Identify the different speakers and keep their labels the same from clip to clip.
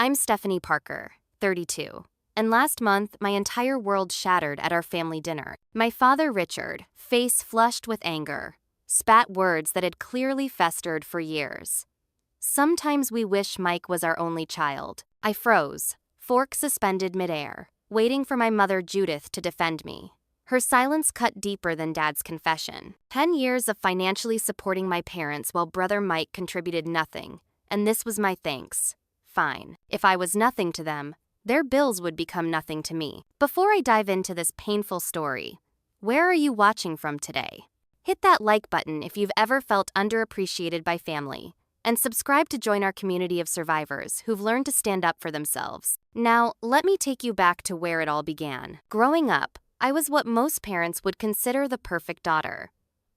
Speaker 1: I'm Stephanie Parker, 32, and last month my entire world shattered at our family dinner. My father, Richard, face flushed with anger, spat words that had clearly festered for years. Sometimes we wish Mike was our only child. I froze, fork suspended midair, waiting for my mother Judith to defend me. Her silence cut deeper than Dad's confession. 10 years of financially supporting my parents while brother Mike contributed nothing, and this was my thanks. Fine. If I was nothing to them, their bills would become nothing to me. Before I dive into this painful story, where are you watching from today? Hit that like button if you've ever felt underappreciated by family, and subscribe to join our community of survivors who've learned to stand up for themselves. Now, let me take you back to where it all began. Growing up, I was what most parents would consider the perfect daughter.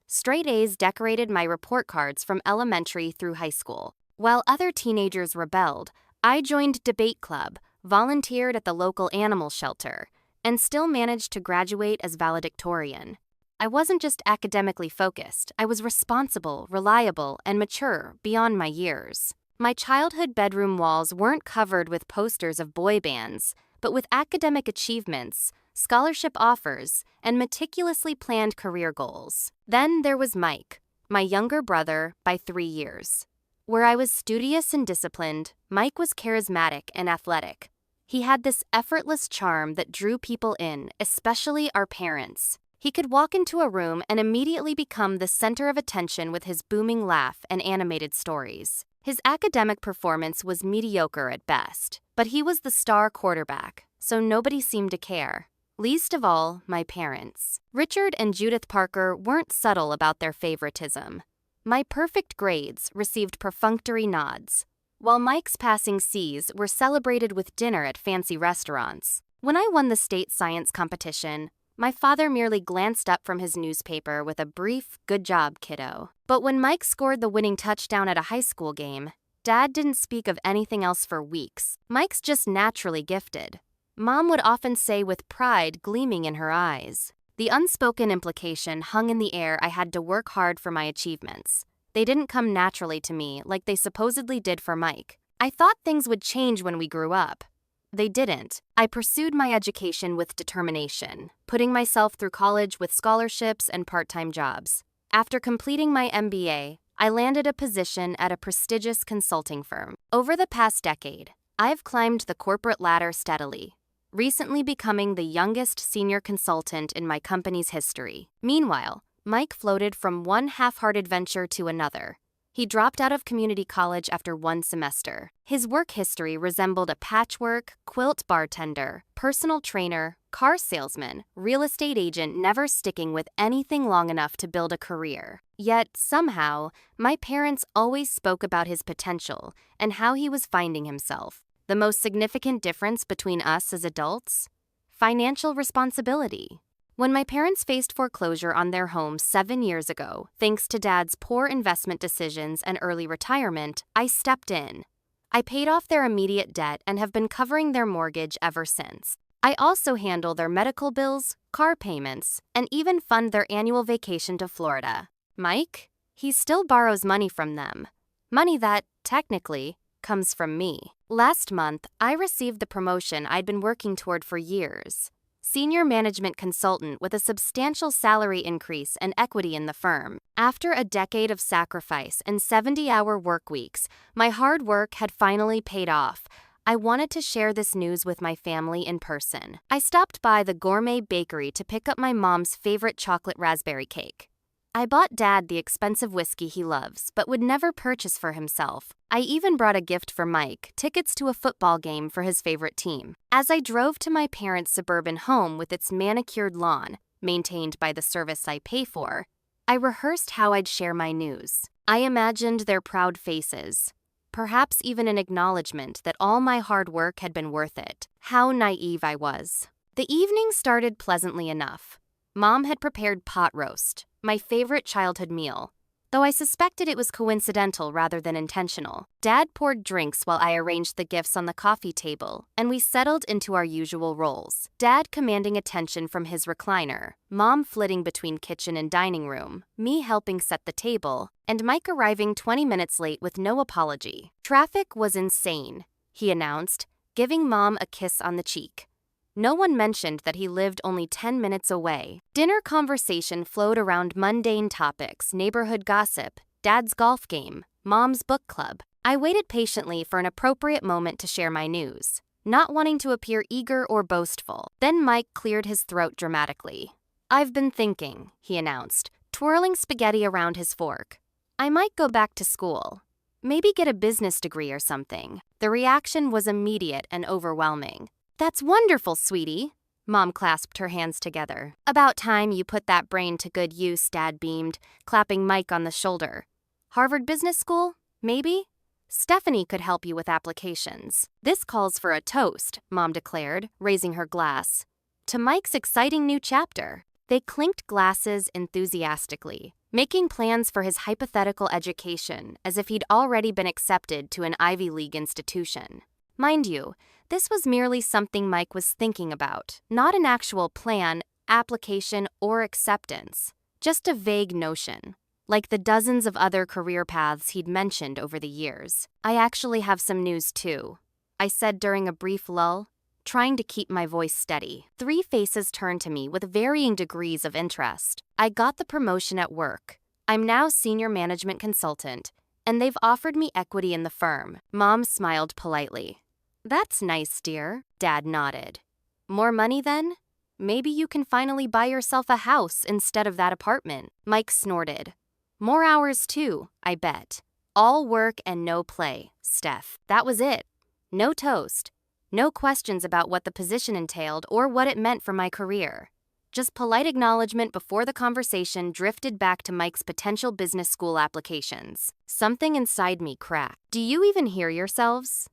Speaker 1: Straight A's decorated my report cards from elementary through high school. While other teenagers rebelled, I joined debate club, volunteered at the local animal shelter, and still managed to graduate as valedictorian. I wasn't just academically focused, I was responsible, reliable, and mature beyond my years. My childhood bedroom walls weren't covered with posters of boy bands, but with academic achievements, scholarship offers, and meticulously planned career goals. Then there was Mike, my younger brother by 3 years. Where I was studious and disciplined, Mike was charismatic and athletic. He had this effortless charm that drew people in, especially our parents. He could walk into a room and immediately become the center of attention with his booming laugh and animated stories. His academic performance was mediocre at best, but he was the star quarterback, so nobody seemed to care. Least of all, my parents. Richard and Judith Parker weren't subtle about their favoritism. My perfect grades received perfunctory nods, while Mike's passing C's were celebrated with dinner at fancy restaurants. When I won the state science competition, my father merely glanced up from his newspaper with a brief, "Good job, kiddo." But when Mike scored the winning touchdown at a high school game, Dad didn't speak of anything else for weeks. Mike's just naturally gifted, Mom would often say with pride gleaming in her eyes. The unspoken implication hung in the air I had to work hard for my achievements. They didn't come naturally to me like they supposedly did for Mike. I thought things would change when we grew up. They didn't. I pursued my education with determination, putting myself through college with scholarships and part-time jobs. After completing my MBA, I landed a position at a prestigious consulting firm. Over the past decade, I've climbed the corporate ladder steadily, recently becoming the youngest senior consultant in my company's history. Meanwhile, Mike floated from one half-hearted venture to another. He dropped out of community college after 1 semester. His work history resembled a patchwork, quilt bartender, personal trainer, car salesman, real estate agent, never sticking with anything long enough to build a career. Yet, somehow, my parents always spoke about his potential and how he was finding himself. The most significant difference between us as adults? Financial responsibility. When my parents faced foreclosure on their home 7 years ago, thanks to Dad's poor investment decisions and early retirement, I stepped in. I paid off their immediate debt and have been covering their mortgage ever since. I also handle their medical bills, car payments, and even fund their annual vacation to Florida. Mike? He still borrows money from them. Money that, technically, comes from me. Last month, I received the promotion I'd been working toward for years. Senior management consultant with a substantial salary increase and equity in the firm. After a decade of sacrifice and 70-hour work weeks, my hard work had finally paid off. I wanted to share this news with my family in person. I stopped by the gourmet bakery to pick up my mom's favorite chocolate raspberry cake. I bought Dad the expensive whiskey he loves, but would never purchase for himself. I even brought a gift for Mike, tickets to a football game for his favorite team. As I drove to my parents' suburban home with its manicured lawn, maintained by the service I pay for, I rehearsed how I'd share my news. I imagined their proud faces, perhaps even an acknowledgement that all my hard work had been worth it. How naive I was. The evening started pleasantly enough. Mom had prepared pot roast, my favorite childhood meal, though I suspected it was coincidental rather than intentional. Dad poured drinks while I arranged the gifts on the coffee table, and we settled into our usual roles. Dad commanding attention from his recliner, Mom flitting between kitchen and dining room, me helping set the table, and Mike arriving 20 minutes late with no apology. Traffic was insane. he announced, giving Mom a kiss on the cheek. No one mentioned that he lived only 10 minutes away. Dinner conversation flowed around mundane topics: neighborhood gossip, Dad's golf game, Mom's book club. I waited patiently for an appropriate moment to share my news, not wanting to appear eager or boastful. Then Mike cleared his throat dramatically. "I've been thinking," he announced, twirling spaghetti around his fork. "I might go back to school. Maybe get a business degree or something." The reaction was immediate and overwhelming. "That's wonderful, sweetie." Mom clasped her hands together. "About time you put that brain to good use," Dad beamed, clapping Mike on the shoulder. "Harvard Business School? Maybe? Stephanie could help you with applications." "This calls for a toast," Mom declared, raising her glass. "To Mike's exciting new chapter." They clinked glasses enthusiastically, making plans for his hypothetical education as if he'd already been accepted to an Ivy League institution. Mind you, this was merely something Mike was thinking about, not an actual plan, application, or acceptance. Just a vague notion, like the dozens of other career paths he'd mentioned over the years. "I actually have some news too," I said during a brief lull, trying to keep my voice steady. 3 faces turned to me with varying degrees of interest. "I got the promotion at work. I'm now senior management consultant, and they've offered me equity in the firm." Mom smiled politely. "That's nice, dear." Dad nodded. "More money then? Maybe you can finally buy yourself a house instead of that apartment." Mike snorted. "More hours too, I bet. All work and no play, Steph." That was it. No toast. No questions about what the position entailed or what it meant for my career. Just polite acknowledgement before the conversation drifted back to Mike's potential business school applications. Something inside me cracked. "Do you even hear yourselves?"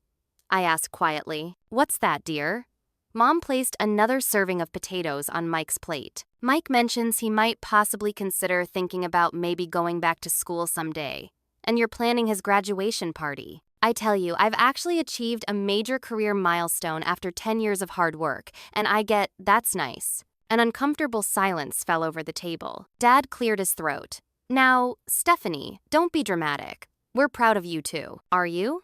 Speaker 1: I asked quietly. "What's that, dear?" Mom placed another serving of potatoes on Mike's plate. "Mike mentions he might possibly consider thinking about maybe going back to school someday, and you're planning his graduation party. I tell you, I've actually achieved a major career milestone after 10 years of hard work, and I get, that's nice." An uncomfortable silence fell over the table. Dad cleared his throat. "Now, Stephanie, don't be dramatic. We're proud of you too. Are you?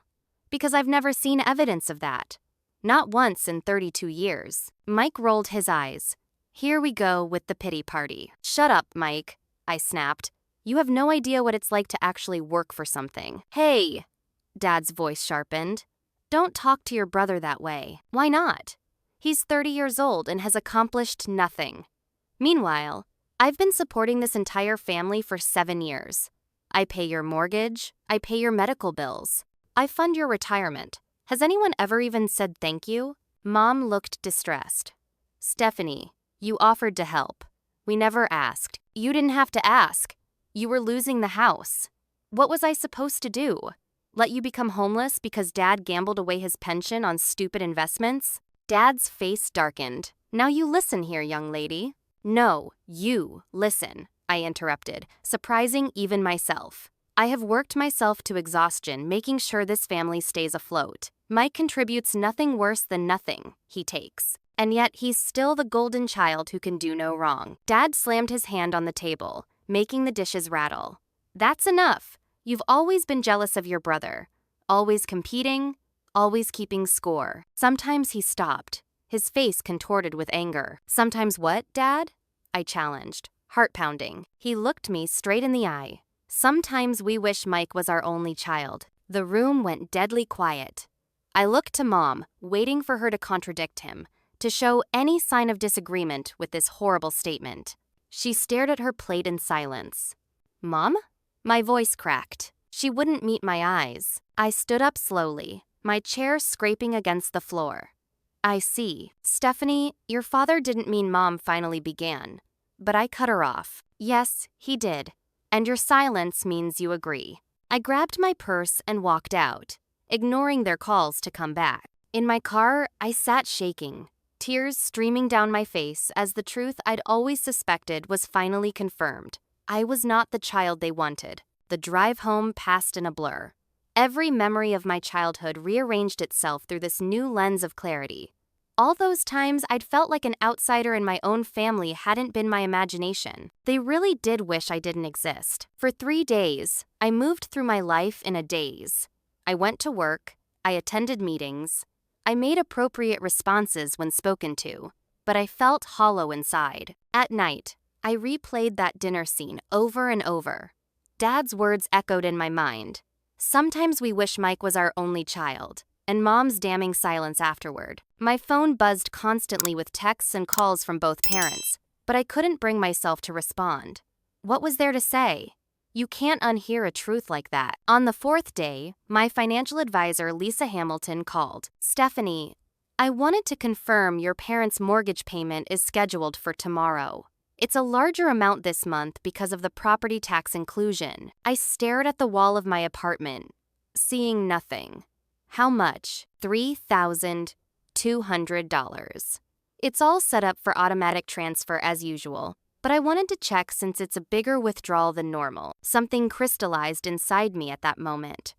Speaker 1: Because I've never seen evidence of that. Not once in 32 years. Mike rolled his eyes. "Here we go with the pity party." "Shut up, Mike," I snapped. "You have no idea what it's like to actually work for something." "Hey," Dad's voice sharpened. "Don't talk to your brother that way." "Why not? He's 30 years old and has accomplished nothing. Meanwhile, I've been supporting this entire family for 7 years. I pay your mortgage, I pay your medical bills, I fund your retirement. Has anyone ever even said thank you?" Mom looked distressed. "Stephanie, you offered to help. We never asked." "You didn't have to ask. You were losing the house. What was I supposed to do? Let you become homeless because Dad gambled away his pension on stupid investments?" Dad's face darkened. "Now you listen here, young lady." "No, you listen," I interrupted, surprising even myself. "I have worked myself to exhaustion making sure this family stays afloat. Mike contributes nothing worse than nothing he takes. And yet he's still the golden child who can do no wrong." Dad slammed his hand on the table, making the dishes rattle. "That's enough. You've always been jealous of your brother. Always competing, always keeping score." Sometimes he stopped, his face contorted with anger. "Sometimes what, Dad?" I challenged, heart pounding. He looked me straight in the eye. "Sometimes we wish Mike was our only child." The room went deadly quiet. I looked to Mom, waiting for her to contradict him, to show any sign of disagreement with this horrible statement. She stared at her plate in silence. "Mom?" My voice cracked. She wouldn't meet my eyes. I stood up slowly, my chair scraping against the floor. "I see. Stephanie, your father didn't mean," Mom finally began. But I cut her off. "Yes, he did. And your silence means you agree." I grabbed my purse and walked out, ignoring their calls to come back. In my car, I sat shaking, tears streaming down my face as the truth I'd always suspected was finally confirmed. I was not the child they wanted. The drive home passed in a blur. Every memory of my childhood rearranged itself through this new lens of clarity. All those times I'd felt like an outsider in my own family hadn't been my imagination. They really did wish I didn't exist. For 3 days, I moved through my life in a daze. I went to work, I attended meetings. I made appropriate responses when spoken to, but I felt hollow inside. At night, I replayed that dinner scene over and over. Dad's words echoed in my mind. Sometimes we wish Mike was our only child, and Mom's damning silence afterward. My phone buzzed constantly with texts and calls from both parents, but I couldn't bring myself to respond. What was there to say? You can't unhear a truth like that. On the fourth day, my financial advisor, Lisa Hamilton, called. Stephanie, I wanted to confirm your parents' mortgage payment is scheduled for tomorrow. It's a larger amount this month because of the property tax inclusion. I stared at the wall of my apartment, seeing nothing. How much? $3,200. It's all set up for automatic transfer as usual, but I wanted to check since it's a bigger withdrawal than normal. Something crystallized inside me at that moment.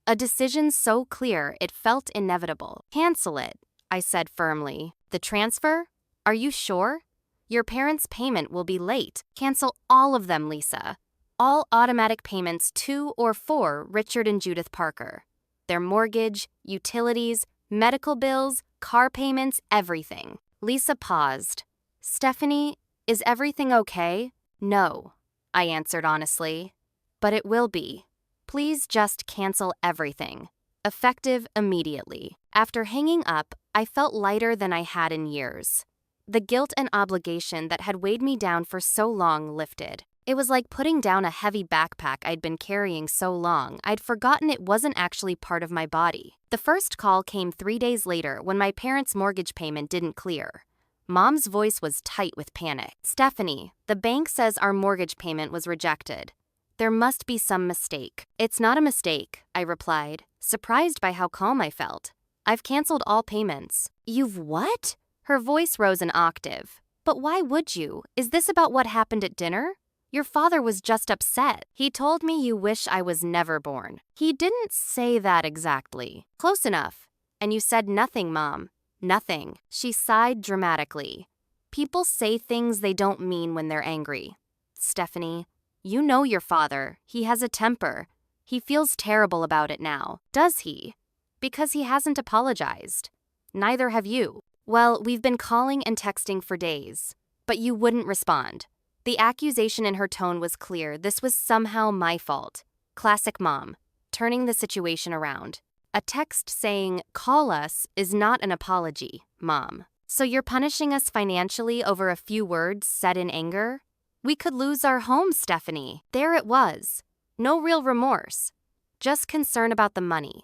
Speaker 1: A decision so clear it felt inevitable. Cancel it, I said firmly. The transfer? Are you sure? Your parents' payment will be late. Cancel all of them, Lisa. All automatic payments to or for Richard and Judith Parker. Their mortgage, utilities, medical bills, car payments, everything. Lisa paused. Stephanie, is everything okay? No, I answered honestly. But it will be. Please just cancel everything. Effective immediately. After hanging up, I felt lighter than I had in years. The guilt and obligation that had weighed me down for so long lifted. It was like putting down a heavy backpack I'd been carrying so long, I'd forgotten it wasn't actually part of my body. The first call came 3 days later when my parents' mortgage payment didn't clear. Mom's voice was tight with panic. Stephanie, the bank says our mortgage payment was rejected. There must be some mistake. It's not a mistake, I replied, surprised by how calm I felt. I've canceled all payments. You've what? Her voice rose an octave. But why would you? Is this about what happened at dinner? Your father was just upset. He told me you wish I was never born. He didn't say that exactly. Close enough. And you said nothing, Mom. Nothing. She sighed dramatically. People say things they don't mean when they're angry. Stephanie, you know your father. He has a temper. He feels terrible about it now. Does he? Because he hasn't apologized. Neither have you. Well, we've been calling and texting for days, but you wouldn't respond. The accusation in her tone was clear. This was somehow my fault. Classic mom, turning the situation around. A text saying, call us, is not an apology, Mom. So you're punishing us financially over a few words said in anger? We could lose our home, Stephanie. There it was. No real remorse. Just concern about the money.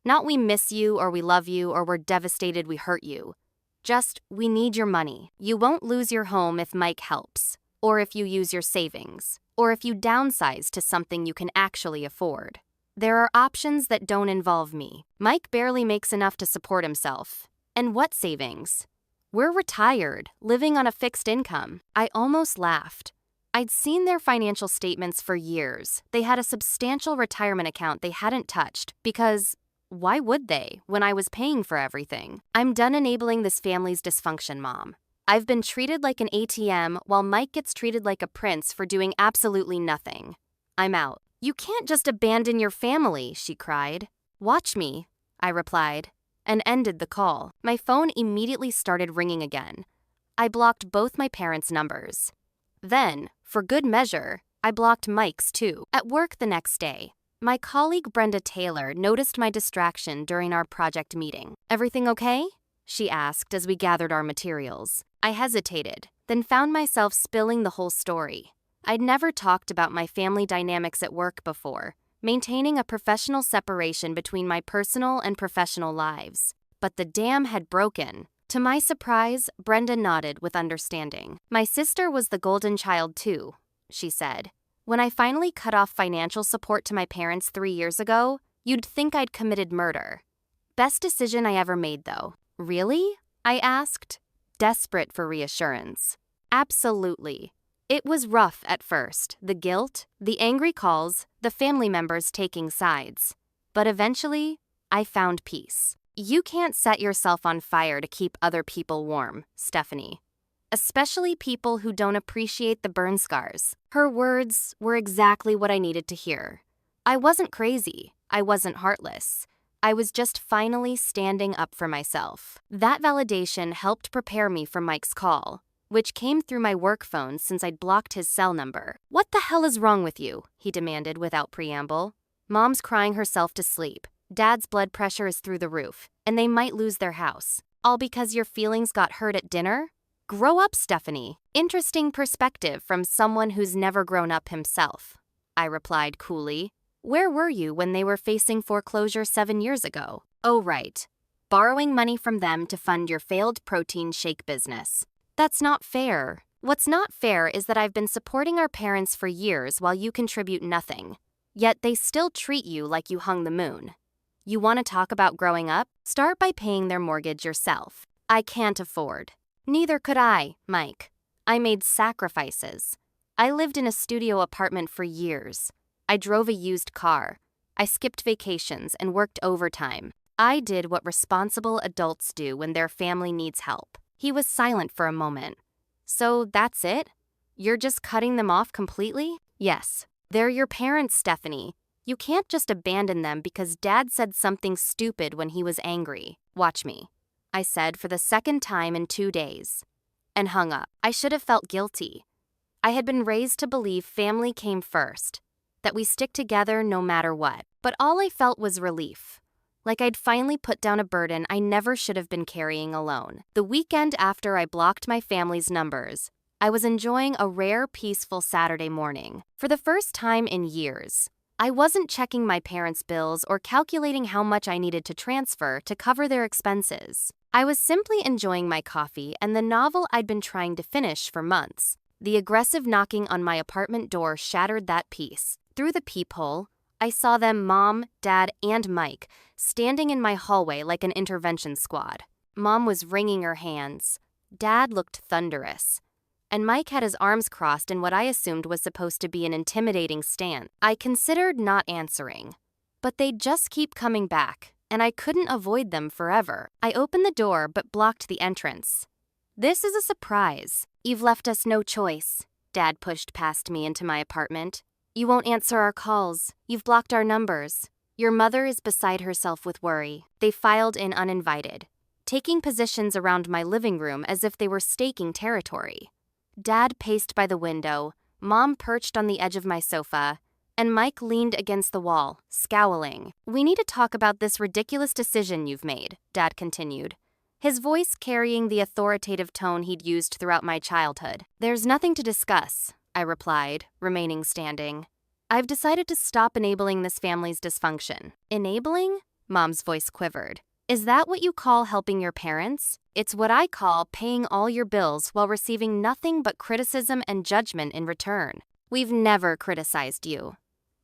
Speaker 1: Not we miss you or we love you or we're devastated we hurt you. Just, we need your money. You won't lose your home if Mike helps, or if you use your savings, or if you downsize to something you can actually afford. There are options that don't involve me. Mike barely makes enough to support himself. And what savings? We're retired, living on a fixed income. I almost laughed. I'd seen their financial statements for years. They had a substantial retirement account they hadn't touched because why would they, when I was paying for everything? I'm done enabling this family's dysfunction, Mom. I've been treated like an ATM while Mike gets treated like a prince for doing absolutely nothing. I'm out. You can't just abandon your family, she cried. Watch me, I replied, and ended the call. My phone immediately started ringing again. I blocked both my parents' numbers. Then, for good measure, I blocked Mike's too. At work the next day, my colleague Brenda Taylor noticed my distraction during our project meeting. Everything okay? She asked as we gathered our materials. I hesitated, then found myself spilling the whole story. I'd never talked about my family dynamics at work before, maintaining a professional separation between my personal and professional lives. But the dam had broken. To my surprise, Brenda nodded with understanding. My sister was the golden child too, she said. When I finally cut off financial support to my parents 3 years ago, you'd think I'd committed murder. Best decision I ever made, though. Really? I asked, desperate for reassurance. Absolutely. It was rough at first, the guilt, the angry calls, the family members taking sides. But eventually, I found peace. You can't set yourself on fire to keep other people warm, Stephanie. Especially people who don't appreciate the burn scars. Her words were exactly what I needed to hear. I wasn't crazy. I wasn't heartless. I was just finally standing up for myself. That validation helped prepare me for Mike's call, which came through my work phone since I'd blocked his cell number. "What the hell is wrong with you?" he demanded without preamble. "Mom's crying herself to sleep. Dad's blood pressure is through the roof, and they might lose their house. All because your feelings got hurt at dinner? Grow up, Stephanie." Interesting perspective from someone who's never grown up himself, I replied coolly. "Where were you when they were facing foreclosure 7 years ago?" "Oh, right. Borrowing money from them to fund your failed protein shake business." "That's not fair." "What's not fair is that I've been supporting our parents for years while you contribute nothing. Yet they still treat you like you hung the moon. You want to talk about growing up? Start by paying their mortgage yourself." "I can't afford." "Neither could I, Mike. I made sacrifices. I lived in a studio apartment for years. I drove a used car. I skipped vacations and worked overtime. I did what responsible adults do when their family needs help." He was silent for a moment. "So that's it? You're just cutting them off completely?" "Yes. They're your parents, Stephanie. You can't just abandon them because Dad said something stupid when he was angry. Watch me," I said for the second time in 2 days, and hung up. I should have felt guilty. I had been raised to believe family came first, that we stick together no matter what. But all I felt was relief, like I'd finally put down a burden I never should have been carrying alone. The weekend after I blocked my family's numbers, I was enjoying a rare, peaceful Saturday morning. For the first time in years, I wasn't checking my parents' bills or calculating how much I needed to transfer to cover their expenses. I was simply enjoying my coffee and the novel I'd been trying to finish for months. The aggressive knocking on my apartment door shattered that peace. Through the peephole, I saw them, Mom, Dad, and Mike, standing in my hallway like an intervention squad. Mom was wringing her hands. Dad looked thunderous, and Mike had his arms crossed in what I assumed was supposed to be an intimidating stance. I considered not answering, but they'd just keep coming back, and I couldn't avoid them forever. I opened the door but blocked the entrance. "This is a surprise. You've left us no choice." Dad pushed past me into my apartment. "You won't answer our calls. You've blocked our numbers. Your mother is beside herself with worry." They filed in uninvited, taking positions around my living room as if they were staking territory. Dad paced by the window, Mom perched on the edge of my sofa, and Mike leaned against the wall, scowling. "We need to talk about this ridiculous decision you've made," Dad continued, his voice carrying the authoritative tone he'd used throughout my childhood. "There's nothing to discuss," I replied, remaining standing. "I've decided to stop enabling this family's dysfunction." "Enabling?" Mom's voice quivered. "Is that what you call helping your parents? It's what I call paying all your bills while receiving nothing but criticism and judgment in return." "We've never criticized you,"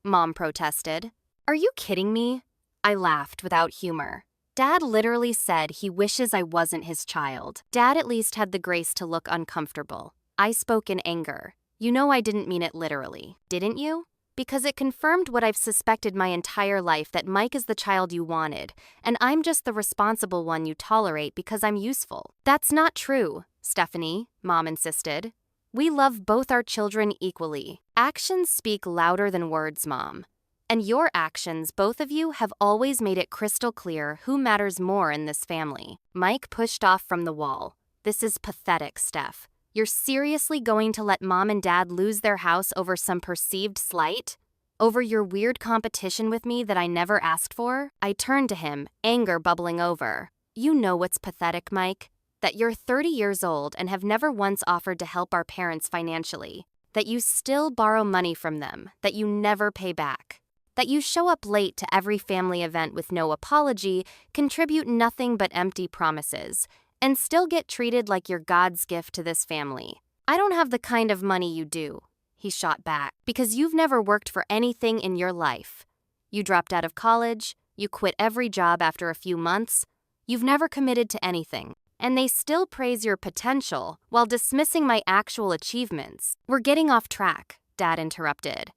Speaker 1: Mom protested. "Are you kidding me?" I laughed without humor. Dad literally said he wishes I wasn't his child. Dad at least had the grace to look uncomfortable. I spoke in anger. "You know I didn't mean it literally, didn't you? Because it confirmed what I've suspected my entire life, that Mike is the child you wanted, and I'm just the responsible one you tolerate because I'm useful." "That's not true, Stephanie," Mom insisted. "We love both our children equally. Actions speak louder than words, Mom. And your actions, both of you, have always made it crystal clear who matters more in this family." Mike pushed off from the wall. "This is pathetic, Steph. You're seriously going to let Mom and Dad lose their house over some perceived slight? Over your weird competition with me that I never asked for?" I turned to him, anger bubbling over. "You know what's pathetic, Mike? That you're 30 years old and have never once offered to help our parents financially. That you still borrow money from them, that you never pay back. That you show up late to every family event with no apology, contribute nothing but empty promises, and still get treated like you're God's gift to this family. I don't have the kind of money you do," he shot back, "because you've never worked for anything in your life. You dropped out of college, you quit every job after a few months, you've never committed to anything. And they still praise your potential while dismissing my actual achievements." "We're getting off track," Dad interrupted.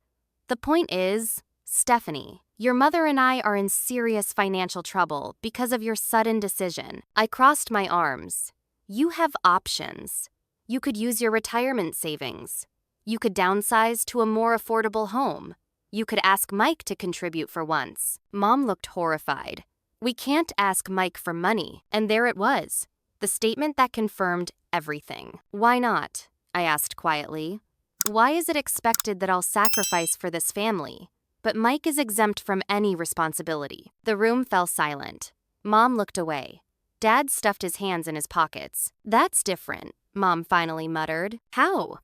Speaker 1: "The point is, Stephanie, your mother and I are in serious financial trouble because of your sudden decision." I crossed my arms. "You have options. You could use your retirement savings. You could downsize to a more affordable home. You could ask Mike to contribute for once." Mom looked horrified. "We can't ask Mike for money." And there it was, the statement that confirmed everything. "Why not?" I asked quietly. "Why is it expected that I'll sacrifice for this family? But Mike is exempt from any responsibility." The room fell silent. Mom looked away. Dad stuffed his hands in his pockets. "That's different," Mom finally muttered. "How?"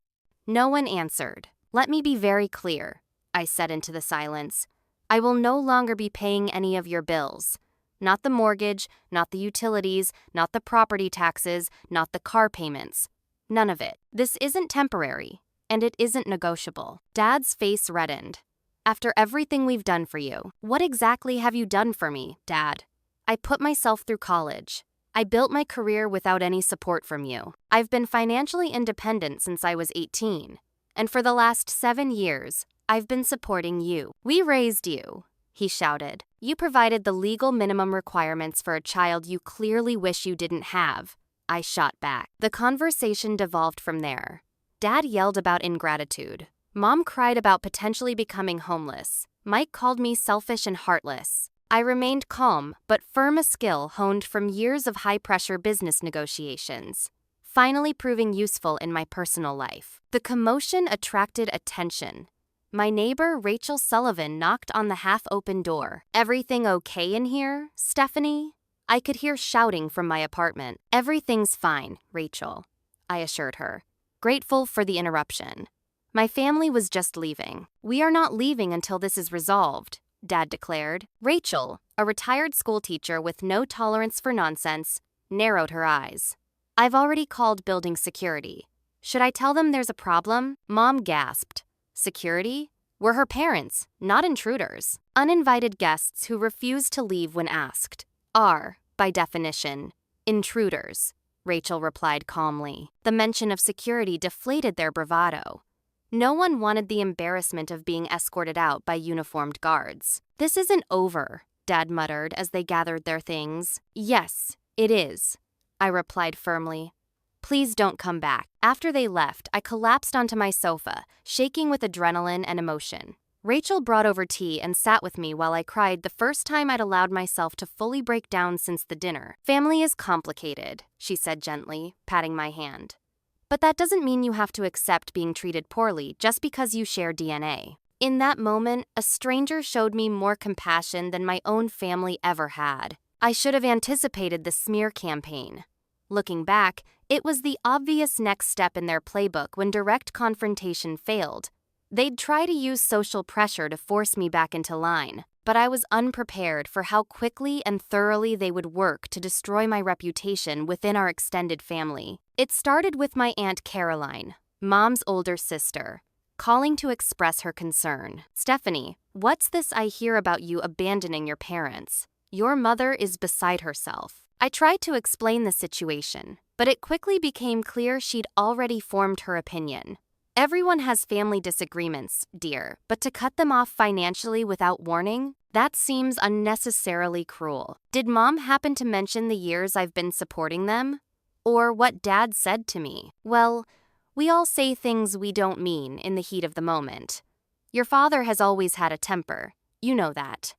Speaker 1: No one answered. "Let me be very clear," I said into the silence. "I will no longer be paying any of your bills. Not the mortgage, not the utilities, not the property taxes, not the car payments. None of it. This isn't temporary, and it isn't negotiable." Dad's face reddened. "After everything we've done for you, what exactly have you done for me, Dad? I put myself through college. I built my career without any support from you. I've been financially independent since I was 18, and for the last 7 years, I've been supporting you. We raised you," he shouted. "You provided the legal minimum requirements for a child you clearly wish you didn't have," I shot back. The conversation devolved from there. Dad yelled about ingratitude. Mom cried about potentially becoming homeless. Mike called me selfish and heartless. I remained calm, but firm, a skill honed from years of high-pressure business negotiations, finally proving useful in my personal life. The commotion attracted attention. My neighbor, Rachel Sullivan, knocked on the half-open door. "Everything okay in here, Stephanie?" I could hear shouting from my apartment. "Everything's fine, Rachel," I assured her, grateful for the interruption. "My family was just leaving." "We are not leaving until this is resolved," Dad declared. Rachel, a retired schoolteacher with no tolerance for nonsense, narrowed her eyes. "I've already called building security. Should I tell them there's a problem?" Mom gasped. Security? We're her parents, not intruders. Uninvited guests who refuse to leave when asked are, by definition, intruders, Rachel replied calmly. The mention of security deflated their bravado. No one wanted the embarrassment of being escorted out by uniformed guards. "This isn't over," Dad muttered as they gathered their things. "Yes, it is," I replied firmly. "Please don't come back." After they left, I collapsed onto my sofa, shaking with adrenaline and emotion. Rachel brought over tea and sat with me while I cried, the first time I'd allowed myself to fully break down since the dinner. "Family is complicated," she said gently, patting my hand. "But that doesn't mean you have to accept being treated poorly just because you share DNA." In that moment, a stranger showed me more compassion than my own family ever had. I should have anticipated the smear campaign. Looking back, it was the obvious next step in their playbook when direct confrontation failed. They'd try to use social pressure to force me back into line, but I was unprepared for how quickly and thoroughly they would work to destroy my reputation within our extended family. It started with my Aunt Caroline, Mom's older sister, calling to express her concern. "Stephanie, what's this I hear about you abandoning your parents? Your mother is beside herself." I tried to explain the situation, but it quickly became clear she'd already formed her opinion. "Everyone has family disagreements, dear, but to cut them off financially without warning? That seems unnecessarily cruel. Did Mom happen to mention the years I've been supporting them? Or what Dad said to me? Well, we all say things we don't mean in the heat of the moment. Your father has always had a temper. You know that.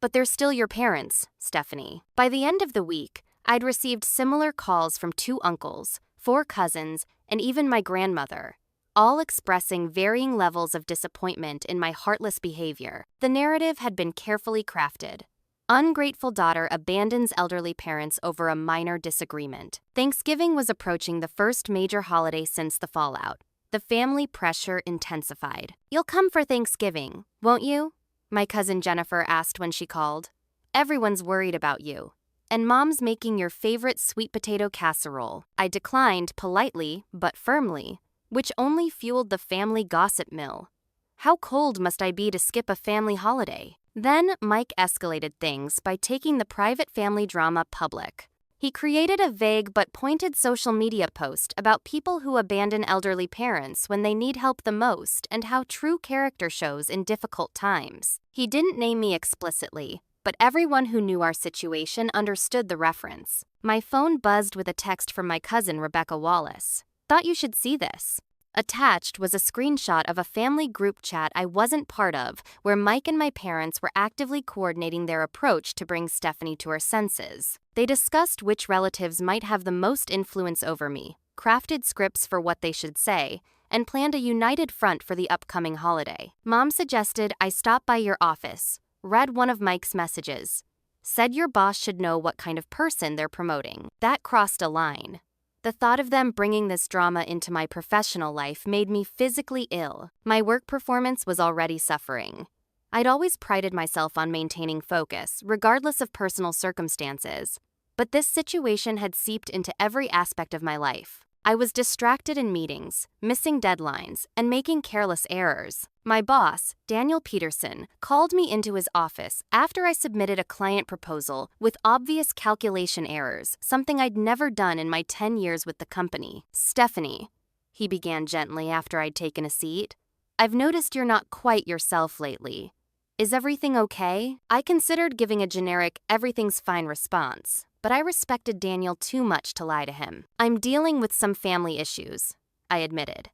Speaker 1: But they're still your parents, Stephanie." By the end of the week, I'd received similar calls from 2 uncles, 4 cousins, and even my grandmother, all expressing varying levels of disappointment in my heartless behavior. The narrative had been carefully crafted. Ungrateful daughter abandons elderly parents over a minor disagreement. Thanksgiving was approaching, the first major holiday since the fallout. The family pressure intensified. "You'll come for Thanksgiving, won't you?" my cousin Jennifer asked when she called. "Everyone's worried about you, and Mom's making your favorite sweet potato casserole." I declined politely but firmly, which only fueled the family gossip mill. How cold must I be to skip a family holiday? Then Mike escalated things by taking the private family drama public. He created a vague but pointed social media post about people who abandon elderly parents when they need help the most and how true character shows in difficult times. He didn't name me explicitly, but everyone who knew our situation understood the reference. My phone buzzed with a text from my cousin Rebecca Wallace. "Thought you should see this." Attached was a screenshot of a family group chat I wasn't part of, where Mike and my parents were actively coordinating their approach to bring Stephanie to her senses. They discussed which relatives might have the most influence over me, crafted scripts for what they should say, and planned a united front for the upcoming holiday. Mom suggested I stop by your office, read one of Mike's messages, said your boss should know what kind of person they're promoting. That crossed a line. The thought of them bringing this drama into my professional life made me physically ill. My work performance was already suffering. I'd always prided myself on maintaining focus, regardless of personal circumstances, but this situation had seeped into every aspect of my life. I was distracted in meetings, missing deadlines, and making careless errors. My boss, Daniel Peterson, called me into his office after I submitted a client proposal with obvious calculation errors, something I'd never done in my 10 years with the company. "Stephanie," he began gently after I'd taken a seat, "I've noticed you're not quite yourself lately. Is everything okay?" I considered giving a generic, everything's fine response, but I respected Daniel too much to lie to him. "I'm dealing with some family issues," I admitted.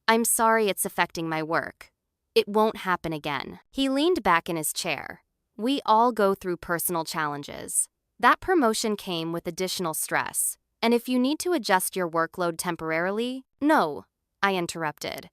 Speaker 1: "I'm sorry it's affecting my work. It won't happen again." He leaned back in his chair. "We all go through personal challenges. That promotion came with additional stress, and if you need to adjust your workload temporarily—" "No," I interrupted.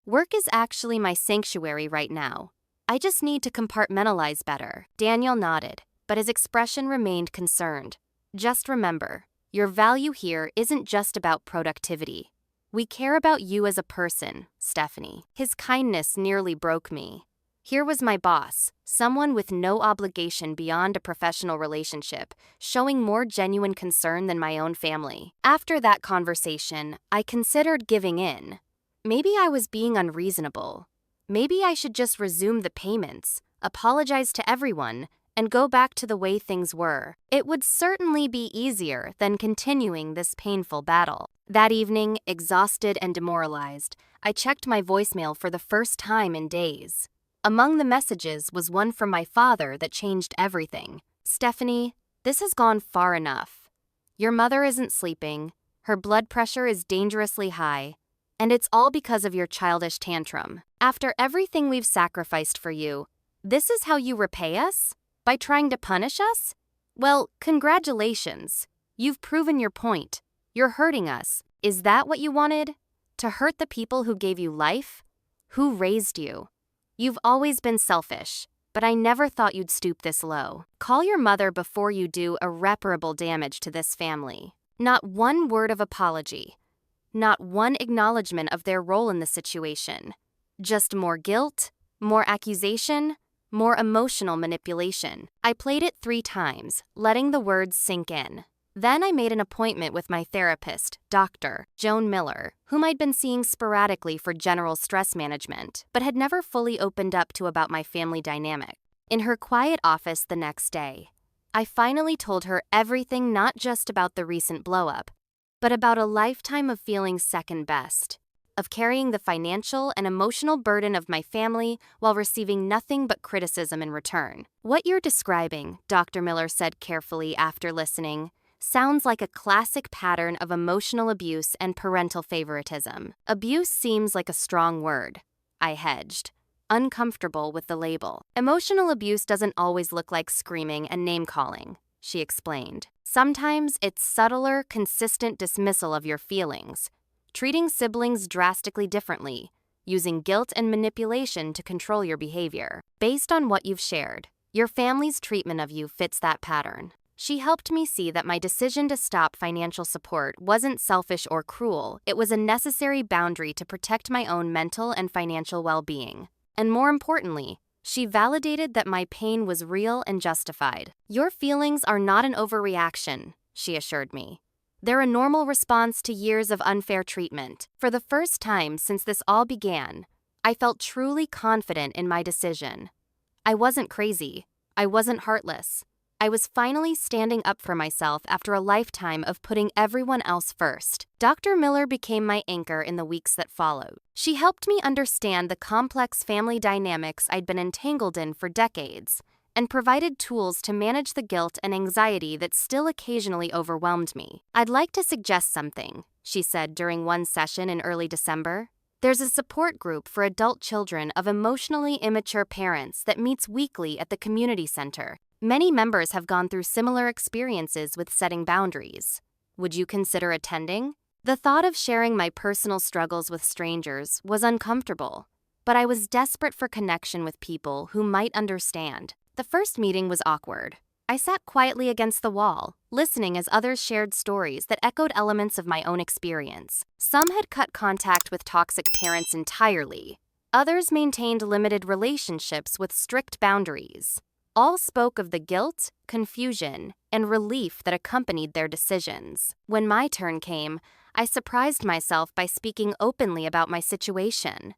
Speaker 1: "Work is actually my sanctuary right now. I just need to compartmentalize better." Daniel nodded, but his expression remained concerned. "Just remember, your value here isn't just about productivity. We care about you as a person, Stephanie." His kindness nearly broke me. Here was my boss, someone with no obligation beyond a professional relationship, showing more genuine concern than my own family. After that conversation, I considered giving in. Maybe I was being unreasonable. Maybe I should just resume the payments, apologize to everyone, and go back to the way things were. It would certainly be easier than continuing this painful battle. That evening, exhausted and demoralized, I checked my voicemail for the first time in days. Among the messages was one from my father that changed everything. "Stephanie, this has gone far enough. Your mother isn't sleeping, her blood pressure is dangerously high, and it's all because of your childish tantrum. After everything we've sacrificed for you, this is how you repay us? By trying to punish us? Well, congratulations. You've proven your point. You're hurting us. Is that what you wanted? To hurt the people who gave you life? Who raised you? You've always been selfish, but I never thought you'd stoop this low. Call your mother before you do irreparable damage to this family." Not one word of apology. Not one acknowledgement of their role in the situation. Just more guilt, more accusation, more emotional manipulation. I played it 3 times, letting the words sink in. Then I made an appointment with my therapist, Dr. Joan Miller, whom I'd been seeing sporadically for general stress management, but had never fully opened up to about my family dynamic. In her quiet office the next day, I finally told her everything, not just about the recent blow-up, but about a lifetime of feeling second best, of carrying the financial and emotional burden of my family while receiving nothing but criticism in return. "What you're describing," Dr. Miller said carefully after listening, "sounds like a classic pattern of emotional abuse and parental favoritism." "Abuse seems like a strong word," I hedged, uncomfortable with the label. "Emotional abuse doesn't always look like screaming and name-calling," she explained. "Sometimes it's subtler, consistent dismissal of your feelings, treating siblings drastically differently, using guilt and manipulation to control your behavior. Based on what you've shared, your family's treatment of you fits that pattern." She helped me see that my decision to stop financial support wasn't selfish or cruel. It was a necessary boundary to protect my own mental and financial well-being. And more importantly, she validated that my pain was real and justified. "Your feelings are not an overreaction," she assured me. "They're a normal response to years of unfair treatment." For the first time since this all began, I felt truly confident in my decision. I wasn't crazy. I wasn't heartless. I was finally standing up for myself after a lifetime of putting everyone else first. Dr. Miller became my anchor in the weeks that followed. She helped me understand the complex family dynamics I'd been entangled in for decades, and provided tools to manage the guilt and anxiety that still occasionally overwhelmed me. "I'd like to suggest something," she said during one session in early December. There's a support group for adult children of emotionally immature parents that meets weekly at the community center. Many members have gone through similar experiences with setting boundaries. Would you consider attending? The thought of sharing my personal struggles with strangers was uncomfortable, but I was desperate for connection with people who might understand. The first meeting was awkward. I sat quietly against the wall, listening as others shared stories that echoed elements of my own experience. Some had cut contact with toxic parents entirely. Others maintained limited relationships with strict boundaries. All spoke of the guilt, confusion, and relief that accompanied their decisions. When my turn came, I surprised myself by speaking openly about my situation.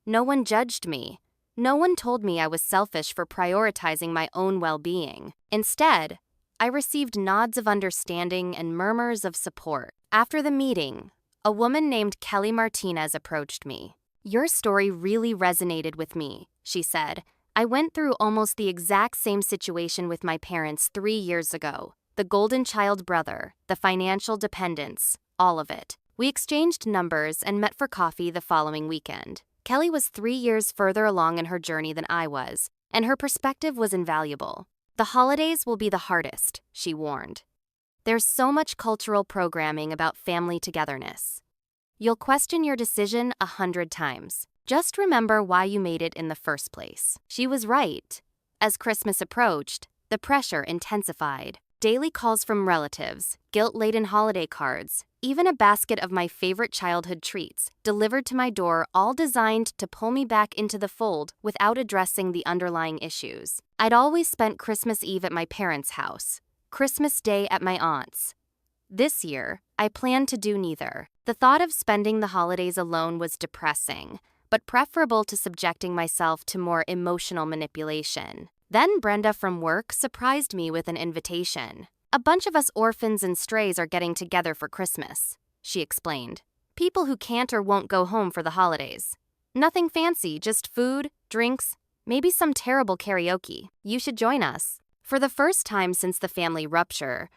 Speaker 1: No one judged me. No one told me I was selfish for prioritizing my own well-being. Instead, I received nods of understanding and murmurs of support. After the meeting, a woman named Kelly Martinez approached me. "Your story really resonated with me," she said. "I went through almost the exact same situation with my parents 3 years ago. The golden child brother, the financial dependence, all of it." We exchanged numbers and met for coffee the following weekend. Kelly was 3 years further along in her journey than I was, and her perspective was invaluable. "The holidays will be the hardest," she warned. "There's so much cultural programming about family togetherness. You'll question your decision 100 times. Just remember why you made it in the first place." She was right. As Christmas approached, the pressure intensified. Daily calls from relatives, guilt-laden holiday cards, even a basket of my favorite childhood treats delivered to my door, all designed to pull me back into the fold without addressing the underlying issues. I'd always spent Christmas Eve at my parents' house, Christmas Day at my aunt's. This year, I planned to do neither. The thought of spending the holidays alone was depressing, but preferable to subjecting myself to more emotional manipulation. Then Brenda from work surprised me with an invitation. "A bunch of us orphans and strays are getting together for Christmas," she explained. "People who can't or won't go home for the holidays. Nothing fancy, just food, drinks, maybe some terrible karaoke. You should join us." For the first time since the family rupture,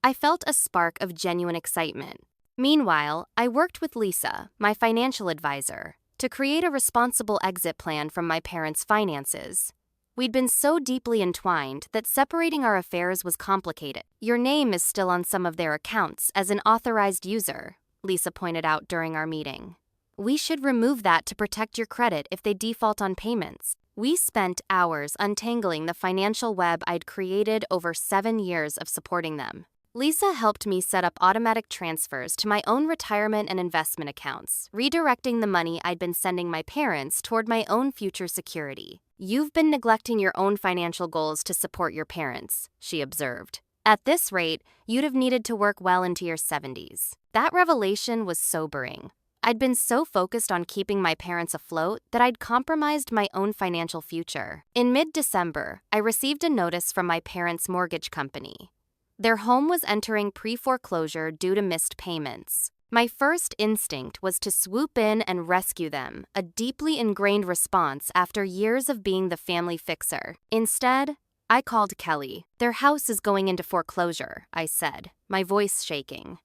Speaker 1: I felt a spark of genuine excitement. Meanwhile, I worked with Lisa, my financial advisor, to create a responsible exit plan from my parents' finances. We'd been so deeply entwined that separating our affairs was complicated. "Your name is still on some of their accounts as an authorized user," Lisa pointed out during our meeting. "We should remove that to protect your credit if they default on payments." We spent hours untangling the financial web I'd created over 7 years of supporting them. Lisa helped me set up automatic transfers to my own retirement and investment accounts, redirecting the money I'd been sending my parents toward my own future security. "You've been neglecting your own financial goals to support your parents," she observed. "At this rate, you'd have needed to work well into your 70s. That revelation was sobering. I'd been so focused on keeping my parents afloat that I'd compromised my own financial future. In mid-December, I received a notice from my parents' mortgage company. Their home was entering pre-foreclosure due to missed payments. My first instinct was to swoop in and rescue them, a deeply ingrained response after years of being the family fixer. Instead, I called Kelly. "Their house is going into foreclosure," I said, my voice shaking.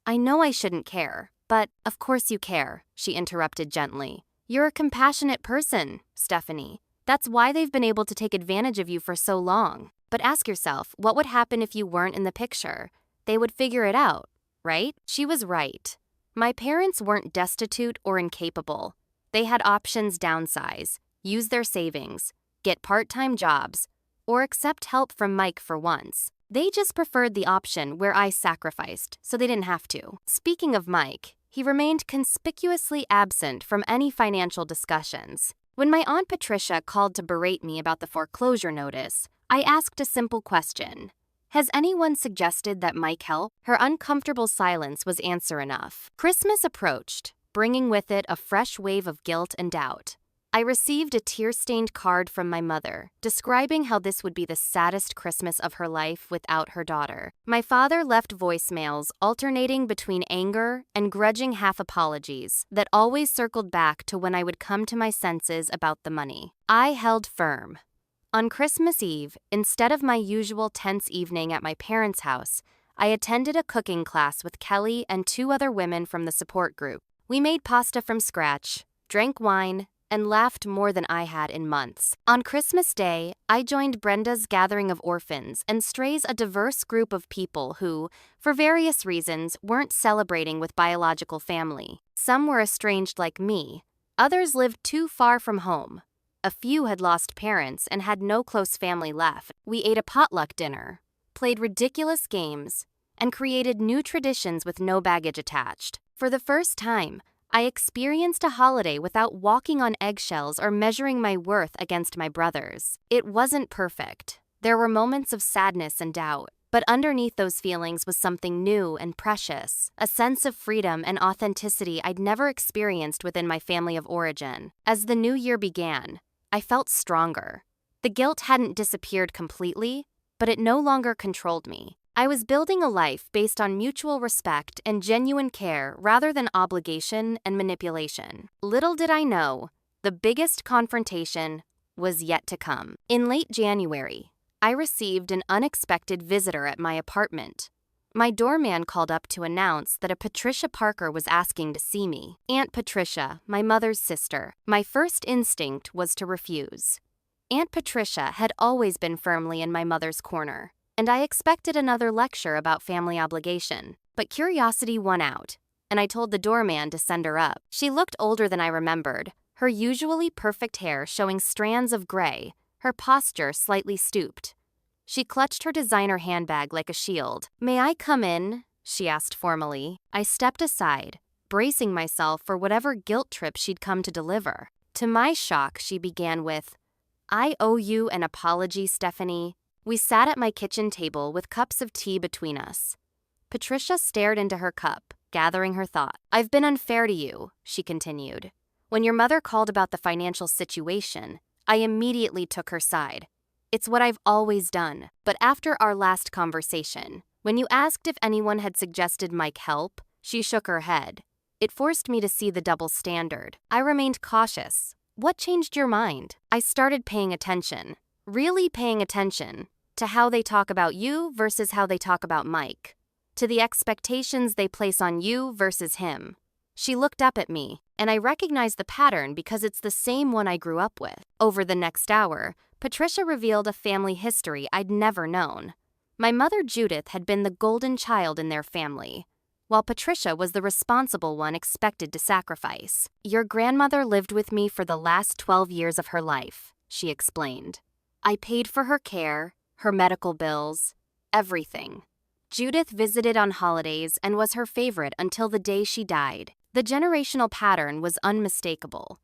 Speaker 1: "I know I shouldn't care, but of course you care," she interrupted gently. "You're a compassionate person, Stephanie. That's why they've been able to take advantage of you for so long. But ask yourself, what would happen if you weren't in the picture? They would figure it out, right?" She was right. My parents weren't destitute or incapable. They had options: downsize, use their savings, get part-time jobs, or accept help from Mike for once. They just preferred the option where I sacrificed, so they didn't have to. Speaking of Mike, he remained conspicuously absent from any financial discussions. When my Aunt Patricia called to berate me about the foreclosure notice, I asked a simple question. "Has anyone suggested that Mike help?" Her uncomfortable silence was answer enough. Christmas approached, bringing with it a fresh wave of guilt and doubt. I received a tear-stained card from my mother, describing how this would be the saddest Christmas of her life without her daughter. My father left voicemails alternating between anger and grudging half-apologies that always circled back to when I would come to my senses about the money. I held firm. On Christmas Eve, instead of my usual tense evening at my parents' house, I attended a cooking class with Kelly and 2 other women from the support group. We made pasta from scratch, drank wine, and laughed more than I had in months. On Christmas Day, I joined Brenda's gathering of orphans and strays, a diverse group of people who, for various reasons, weren't celebrating with biological family. Some were estranged like me. Others lived too far from home. A few had lost parents and had no close family left. We ate a potluck dinner, played ridiculous games, and created new traditions with no baggage attached. For the first time, I experienced a holiday without walking on eggshells or measuring my worth against my brothers. It wasn't perfect. There were moments of sadness and doubt, but underneath those feelings was something new and precious, a sense of freedom and authenticity I'd never experienced within my family of origin. As the new year began, I felt stronger. The guilt hadn't disappeared completely, but it no longer controlled me. I was building a life based on mutual respect and genuine care rather than obligation and manipulation. Little did I know, the biggest confrontation was yet to come. In late January, I received an unexpected visitor at my apartment. My doorman called up to announce that a Patricia Parker was asking to see me. Aunt Patricia, my mother's sister. My first instinct was to refuse. Aunt Patricia had always been firmly in my mother's corner, and I expected another lecture about family obligation. But curiosity won out, and I told the doorman to send her up. She looked older than I remembered, her usually perfect hair showing strands of gray, her posture slightly stooped. She clutched her designer handbag like a shield. "May I come in?" she asked formally. I stepped aside, bracing myself for whatever guilt trip she'd come to deliver. To my shock, she began with, "I owe you an apology, Stephanie." We sat at my kitchen table with cups of tea between us. Patricia stared into her cup, gathering her thought. "I've been unfair to you," she continued. "When your mother called about the financial situation, I immediately took her side. It's what I've always done. But after our last conversation, when you asked if anyone had suggested Mike help, she shook her head. It forced me to see the double standard. I remained cautious. What changed your mind? I started paying attention. Really paying attention to how they talk about you versus how they talk about Mike, to the expectations they place on you versus him." She looked up at me, and I recognized the pattern because it's the same one I grew up with. Over the next hour, Patricia revealed a family history I'd never known. My mother Judith had been the golden child in their family, while Patricia was the responsible one expected to sacrifice. "Your grandmother lived with me for the last 12 years of her life," she explained. "I paid for her care, her medical bills, everything. Judith visited on holidays and was her favorite until the day she died." The generational pattern was unmistakable.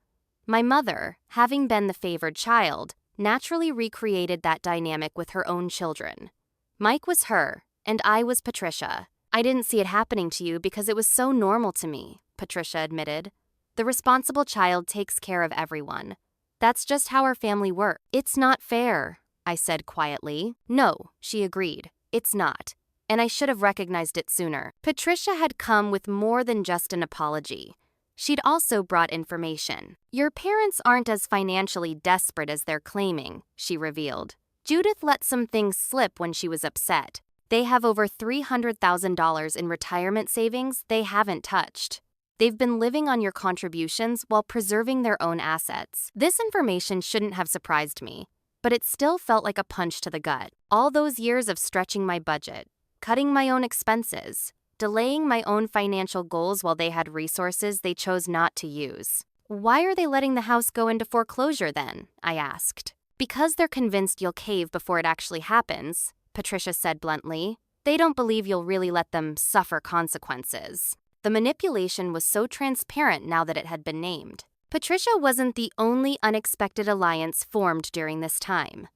Speaker 1: My mother, having been the favored child, naturally recreated that dynamic with her own children. Mike was her, and I was Patricia. "I didn't see it happening to you because it was so normal to me," Patricia admitted. "The responsible child takes care of everyone. That's just how our family works." "It's not fair," I said quietly. "No," she agreed. "It's not. And I should have recognized it sooner." Patricia had come with more than just an apology. She'd also brought information. "Your parents aren't as financially desperate as they're claiming," she revealed. "Judith let some things slip when she was upset. They have over $300,000 in retirement savings they haven't touched. They've been living on your contributions while preserving their own assets." This information shouldn't have surprised me, but it still felt like a punch to the gut. All those years of stretching my budget, cutting my own expenses, delaying my own financial goals while they had resources they chose not to use. "Why are they letting the house go into foreclosure then?" I asked. "Because they're convinced you'll cave before it actually happens," Patricia said bluntly. "They don't believe you'll really let them suffer consequences." The manipulation was so transparent now that it had been named. Patricia wasn't the only unexpected alliance formed during this time.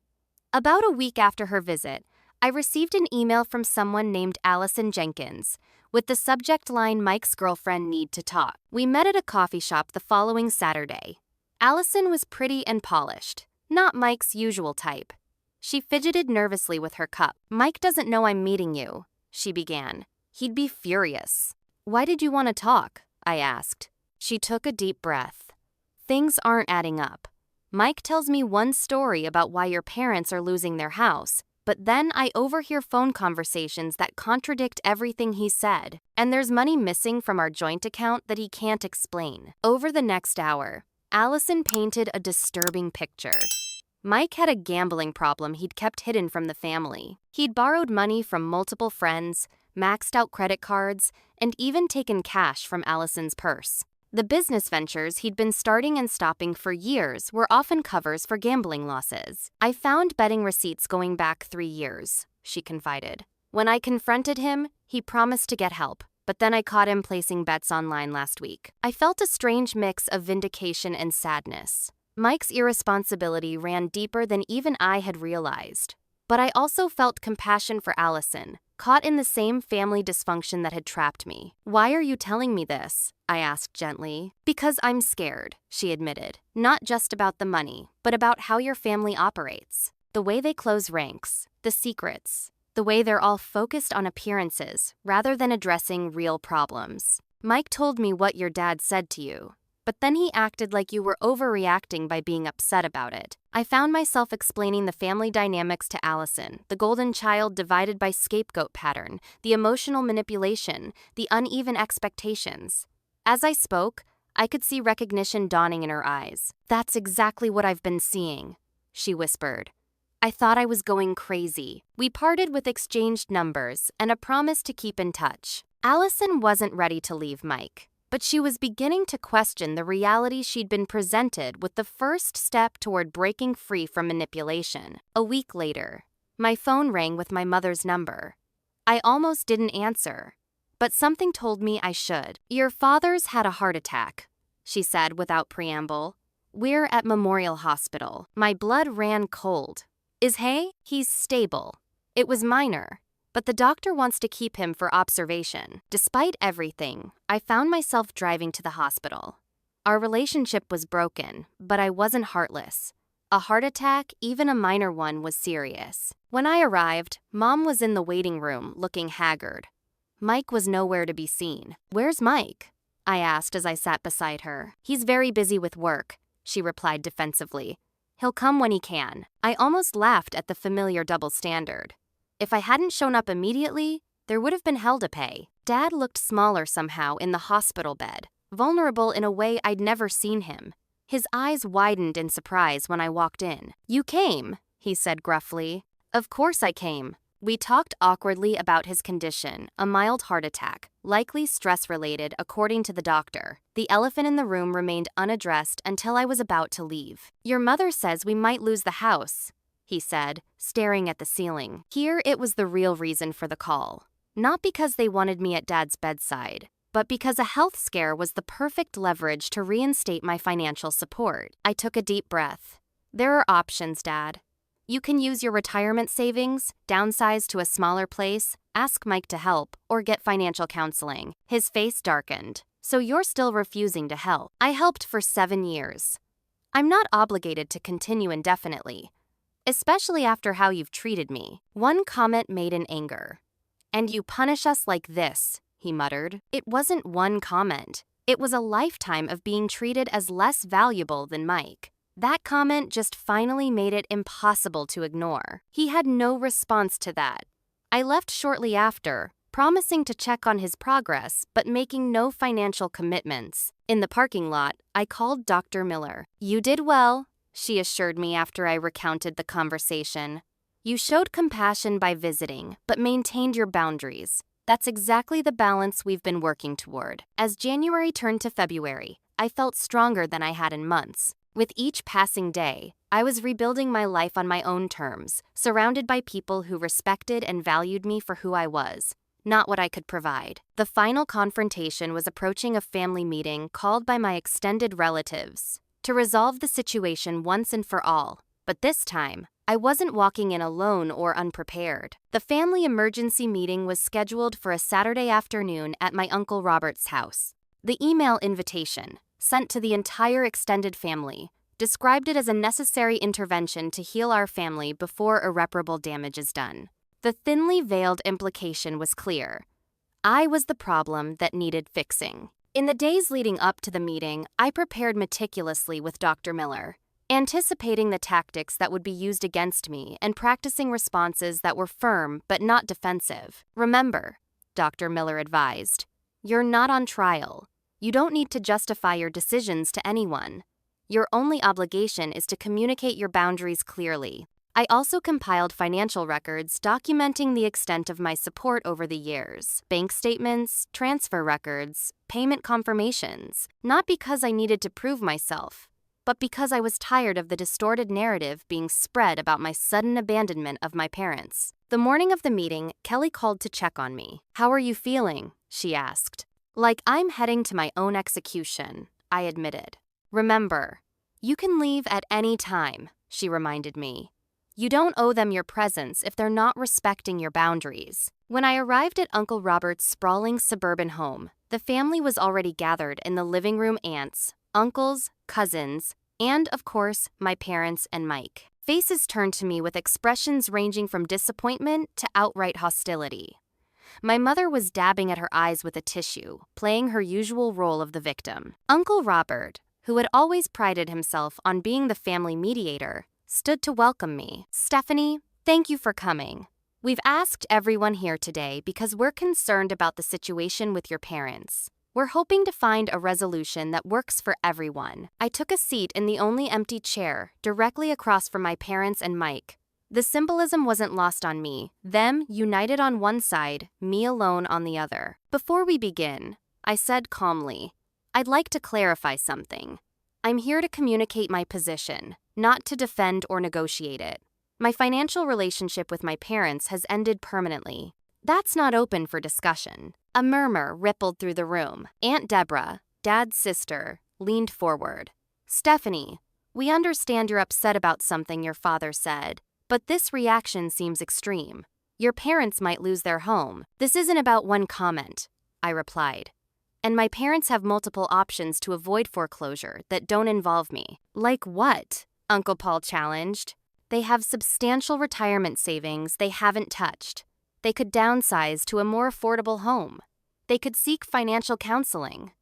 Speaker 1: About a week after her visit, I received an email from someone named Allison Jenkins, with the subject line, "Mike's girlfriend need to talk." We met at a coffee shop the following Saturday. Allison was pretty and polished, not Mike's usual type. She fidgeted nervously with her cup. "Mike doesn't know I'm meeting you," she began. "He'd be furious." "Why did you want to talk?" I asked. She took a deep breath. "Things aren't adding up. Mike tells me one story about why your parents are losing their house, but then I overhear phone conversations that contradict everything he said. And there's money missing from our joint account that he can't explain. Over the next hour, Allison painted a disturbing picture. Mike had a gambling problem he'd kept hidden from the family. He'd borrowed money from multiple friends, maxed out credit cards, and even taken cash from Allison's purse. The business ventures he'd been starting and stopping for years were often covers for gambling losses. I found betting receipts going back 3 years, she confided. When I confronted him, he promised to get help, but then I caught him placing bets online last week. I felt a strange mix of vindication and sadness. Mike's irresponsibility ran deeper than even I had realized. But I also felt compassion for Allison, caught in the same family dysfunction that had trapped me. "Why are you telling me this?" I asked gently. "Because I'm scared," she admitted. "Not just about the money, but about how your family operates. The way they close ranks, the secrets, the way they're all focused on appearances rather than addressing real problems. Mike told me what your dad said to you, but then he acted like you were overreacting by being upset about it." I found myself explaining the family dynamics to Allison, the golden child divided by scapegoat pattern, the emotional manipulation, the uneven expectations. As I spoke, I could see recognition dawning in her eyes. "That's exactly what I've been seeing," she whispered. "I thought I was going crazy." We parted with exchanged numbers and a promise to keep in touch. Allison wasn't ready to leave Mike, but she was beginning to question the reality she'd been presented with the first step toward breaking free from manipulation. A week later, my phone rang with my mother's number. I almost didn't answer, but something told me I should. "Your father's had a heart attack," she said without preamble. "We're at Memorial Hospital." My blood ran cold. "Is he?" "He's stable. It was minor, but the doctor wants to keep him for observation." Despite everything, I found myself driving to the hospital. Our relationship was broken, but I wasn't heartless. A heart attack, even a minor one, was serious. When I arrived, Mom was in the waiting room, looking haggard. Mike was nowhere to be seen. "Where's Mike?" I asked as I sat beside her. "He's very busy with work," she replied defensively. "He'll come when he can." I almost laughed at the familiar double standard. If I hadn't shown up immediately, there would have been hell to pay. Dad looked smaller somehow in the hospital bed, vulnerable in a way I'd never seen him. His eyes widened in surprise when I walked in. "You came," he said gruffly. "Of course I came." We talked awkwardly about his condition, a mild heart attack, likely stress-related according to the doctor. The elephant in the room remained unaddressed until I was about to leave. "Your mother says we might lose the house," he said, staring at the ceiling. Here it was the real reason for the call. Not because they wanted me at Dad's bedside, but because a health scare was the perfect leverage to reinstate my financial support. I took a deep breath. "There are options, Dad. You can use your retirement savings, downsize to a smaller place, ask Mike to help, or get financial counseling." His face darkened. "So you're still refusing to help?" "I helped for 7 years. I'm not obligated to continue indefinitely, especially after how you've treated me." One comment made in anger. "And you punish us like this," he muttered. It wasn't one comment. It was a lifetime of being treated as less valuable than Mike. That comment just finally made it impossible to ignore. He had no response to that. I left shortly after, promising to check on his progress, but making no financial commitments. In the parking lot, I called Dr. Miller. "You did well," she assured me after I recounted the conversation. "You showed compassion by visiting, but maintained your boundaries. That's exactly the balance we've been working toward." As January turned to February, I felt stronger than I had in months. With each passing day, I was rebuilding my life on my own terms, surrounded by people who respected and valued me for who I was, not what I could provide. The final confrontation was approaching a family meeting called by my extended relatives to resolve the situation once and for all. But this time, I wasn't walking in alone or unprepared. The family emergency meeting was scheduled for a Saturday afternoon at my Uncle Robert's house. The email invitation, sent to the entire extended family, described it as a necessary intervention to heal our family before irreparable damage is done. The thinly veiled implication was clear. I was the problem that needed fixing. In the days leading up to the meeting, I prepared meticulously with Dr. Miller. anticipating the tactics that would be used against me and practicing responses that were firm but not defensive. Remember, Dr. Miller advised, you're not on trial. You don't need to justify your decisions to anyone. Your only obligation is to communicate your boundaries clearly. I also compiled financial records documenting the extent of my support over the years, bank statements, transfer records, payment confirmations, not because I needed to prove myself, but because I was tired of the distorted narrative being spread about my sudden abandonment of my parents. The morning of the meeting, Kelly called to check on me. "How are you feeling?" she asked. "Like I'm heading to my own execution," I admitted. "Remember, you can leave at any time," she reminded me. "You don't owe them your presence if they're not respecting your boundaries." When I arrived at Uncle Robert's sprawling suburban home, the family was already gathered in the living room: aunts, uncles, cousins, and, of course, my parents and Mike. Faces turned to me with expressions ranging from disappointment to outright hostility. My mother was dabbing at her eyes with a tissue, playing her usual role of the victim. Uncle Robert, who had always prided himself on being the family mediator, stood to welcome me. "Stephanie, thank you for coming. We've asked everyone here today because we're concerned about the situation with your parents. We're hoping to find a resolution that works for everyone." I took a seat in the only empty chair, directly across from my parents and Mike. The symbolism wasn't lost on me, them united on one side, me alone on the other. "Before we begin," I said calmly, "I'd like to clarify something. I'm here to communicate my position, not to defend or negotiate it. My financial relationship with my parents has ended permanently. That's not open for discussion." A murmur rippled through the room. Aunt Deborah, Dad's sister, leaned forward. "Stephanie, we understand you're upset about something your father said, but this reaction seems extreme. Your parents might lose their home." "This isn't about one comment," I replied. "And my parents have multiple options to avoid foreclosure that don't involve me." "Like what?" Uncle Paul challenged. "They have substantial retirement savings they haven't touched. They could downsize to a more affordable home. They could seek financial counseling."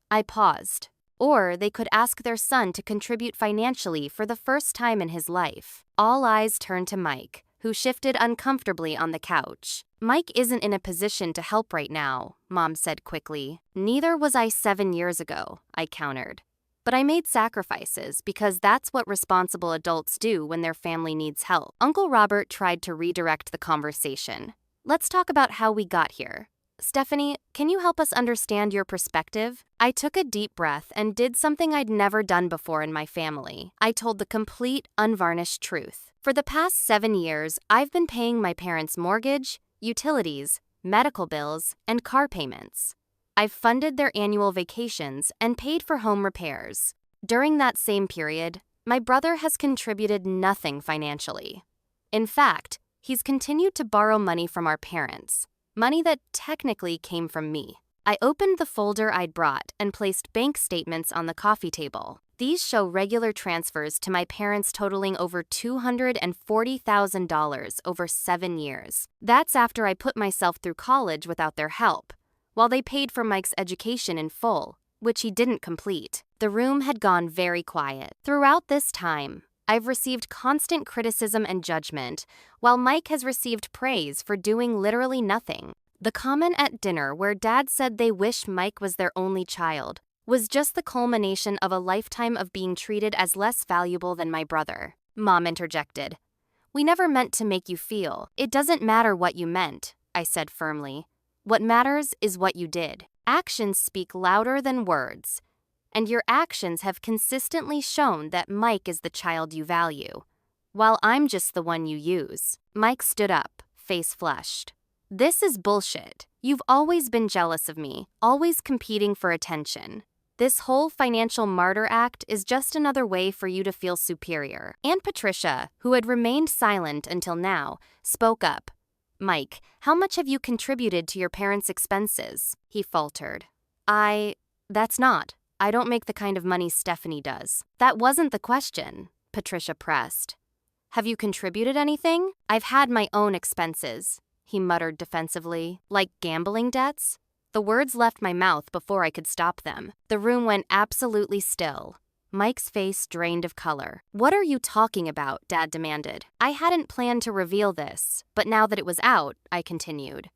Speaker 1: I paused. "Or they could ask their son to contribute financially for the first time in his life." All eyes turned to Mike, who shifted uncomfortably on the couch. "Mike isn't in a position to help right now," Mom said quickly. "Neither was I 7 years ago," I countered. "But I made sacrifices because that's what responsible adults do when their family needs help." Uncle Robert tried to redirect the conversation. "Let's talk about how we got here. Stephanie, can you help us understand your perspective?" I took a deep breath and did something I'd never done before in my family. I told the complete, unvarnished truth. For the past 7 years, I've been paying my parents' mortgage, utilities, medical bills, and car payments. I've funded their annual vacations and paid for home repairs. During that same period, my brother has contributed nothing financially. In fact, he's continued to borrow money from our parents, money that technically came from me. I opened the folder I'd brought and placed bank statements on the coffee table. These show regular transfers to my parents totaling over $240,000 over 7 years. That's after I put myself through college without their help, while they paid for Mike's education in full, which he didn't complete. The room had gone very quiet. Throughout this time, I've received constant criticism and judgment, while Mike has received praise for doing literally nothing. The comment at dinner where Dad said they wish Mike was their only child was just the culmination of a lifetime of being treated as less valuable than my brother. Mom interjected. "We never meant to make you feel. It doesn't matter what you meant," I said firmly. "What matters is what you did. Actions speak louder than words. And your actions have consistently shown that Mike is the child you value, while I'm just the one you use." Mike stood up, face flushed. "This is bullshit. You've always been jealous of me, always competing for attention. This whole financial martyr act is just another way for you to feel superior." Aunt Patricia, who had remained silent until now, spoke up. "Mike, how much have you contributed to your parents' expenses?" he faltered. That's not. I don't make the kind of money Stephanie does." "That wasn't the question," Patricia pressed. "Have you contributed anything?" "I've had my own expenses," he muttered defensively. "Like gambling debts?" The words left my mouth before I could stop them. The room went absolutely still. Mike's face drained of color. "What are you talking about?" Dad demanded. I hadn't planned to reveal this, but now that it was out, I continued.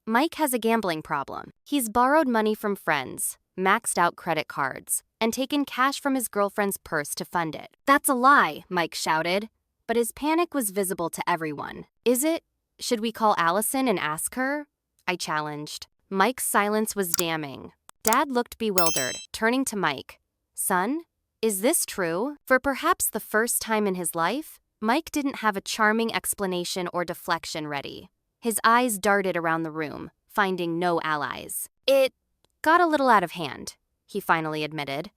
Speaker 1: Mike has a gambling problem. He's borrowed money from friends, maxed out credit cards, and taken cash from his girlfriend's purse to fund it. "That's a lie," Mike shouted. But his panic was visible to everyone. "Is it? Should we call Allison and ask her?" I challenged. Mike's silence was damning. Dad looked bewildered, turning to Mike. "Son, is this true?" For perhaps the first time in his life, Mike didn't have a charming explanation or deflection ready. His eyes darted around the room, finding no allies. "It got a little out of hand," he finally admitted.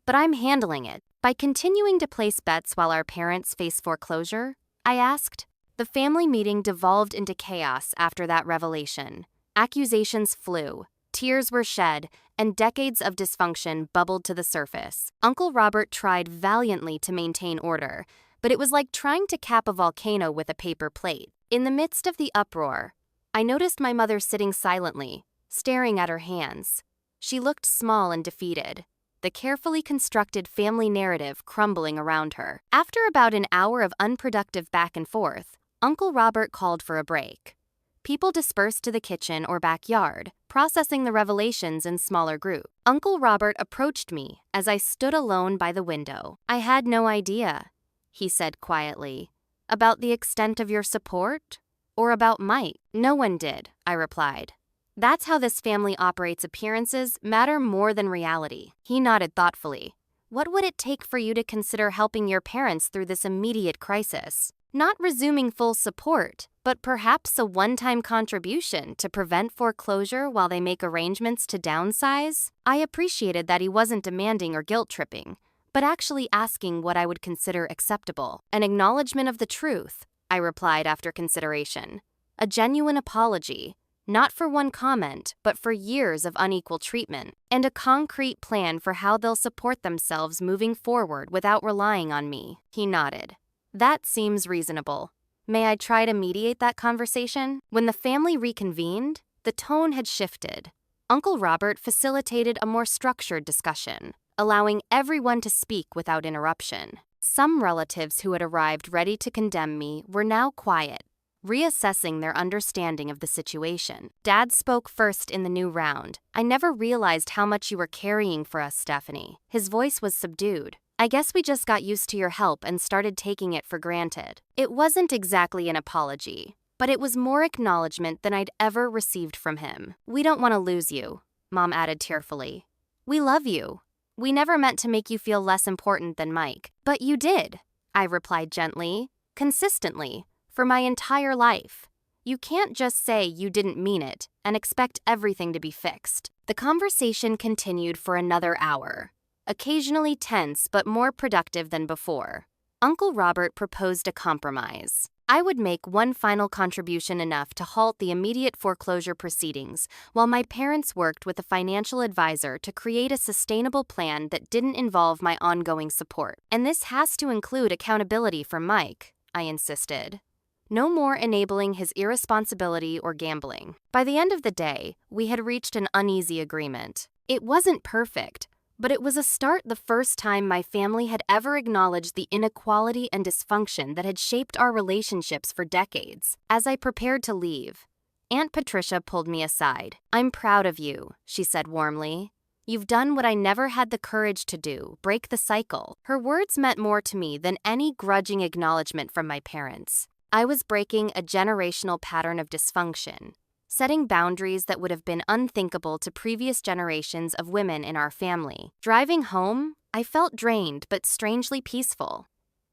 Speaker 1: "But I'm handling it." By continuing to place bets while our parents face foreclosure, I asked. The family meeting devolved into chaos after that revelation. Accusations flew, tears were shed, and decades of dysfunction bubbled to the surface. Uncle Robert tried valiantly to maintain order, but it was like trying to cap a volcano with a paper plate. In the midst of the uproar, I noticed my mother sitting silently, staring at her hands. She looked small and defeated, the carefully constructed family narrative crumbling around her. After about an hour of unproductive back and forth, Uncle Robert called for a break. People dispersed to the kitchen or backyard, processing the revelations in smaller groups. Uncle Robert approached me as I stood alone by the window. "I had no idea," he said quietly. "About the extent of your support? Or about Mike?" "No one did," I replied. "That's how this family operates. Appearances matter more than reality." He nodded thoughtfully. "What would it take for you to consider helping your parents through this immediate crisis? Not resuming full support, but perhaps a one-time contribution to prevent foreclosure while they make arrangements to downsize?" I appreciated that he wasn't demanding or guilt-tripping, but actually asking what I would consider acceptable. "An acknowledgement of the truth," I replied after consideration. "A genuine apology. Not for one comment, but for years of unequal treatment, and a concrete plan for how they'll support themselves moving forward without relying on me." He nodded. "That seems reasonable. May I try to mediate that conversation?" When the family reconvened, the tone had shifted. Uncle Robert facilitated a more structured discussion, allowing everyone to speak without interruption. Some relatives who had arrived ready to condemn me were now quiet, reassessing their understanding of the situation. Dad spoke first in the new round. "I never realized how much you were carrying for us, Stephanie." His voice was subdued. "I guess we just got used to your help and started taking it for granted." It wasn't exactly an apology, but it was more acknowledgement than I'd ever received from him. "We don't want to lose you," Mom added tearfully. "We love you. We never meant to make you feel less important than Mike." "But you did," I replied gently, "consistently, for my entire life. You can't just say you didn't mean it and expect everything to be fixed." The conversation continued for another hour, occasionally tense but more productive than before. Uncle Robert proposed a compromise. I would make one final contribution enough to halt the immediate foreclosure proceedings, while my parents worked with a financial advisor to create a sustainable plan that didn't involve my ongoing support. "And this has to include accountability for Mike," I insisted. "No more enabling his irresponsibility or gambling." By the end of the day, we had reached an uneasy agreement. It wasn't perfect, but it was a start. The first time my family had ever acknowledged the inequality and dysfunction that had shaped our relationships for decades. As I prepared to leave, Aunt Patricia pulled me aside. "I'm proud of you," she said warmly. "You've done what I never had the courage to do, break the cycle." Her words meant more to me than any grudging acknowledgement from my parents. I was breaking a generational pattern of dysfunction, setting boundaries that would have been unthinkable to previous generations of women in our family. Driving home, I felt drained but strangely peaceful.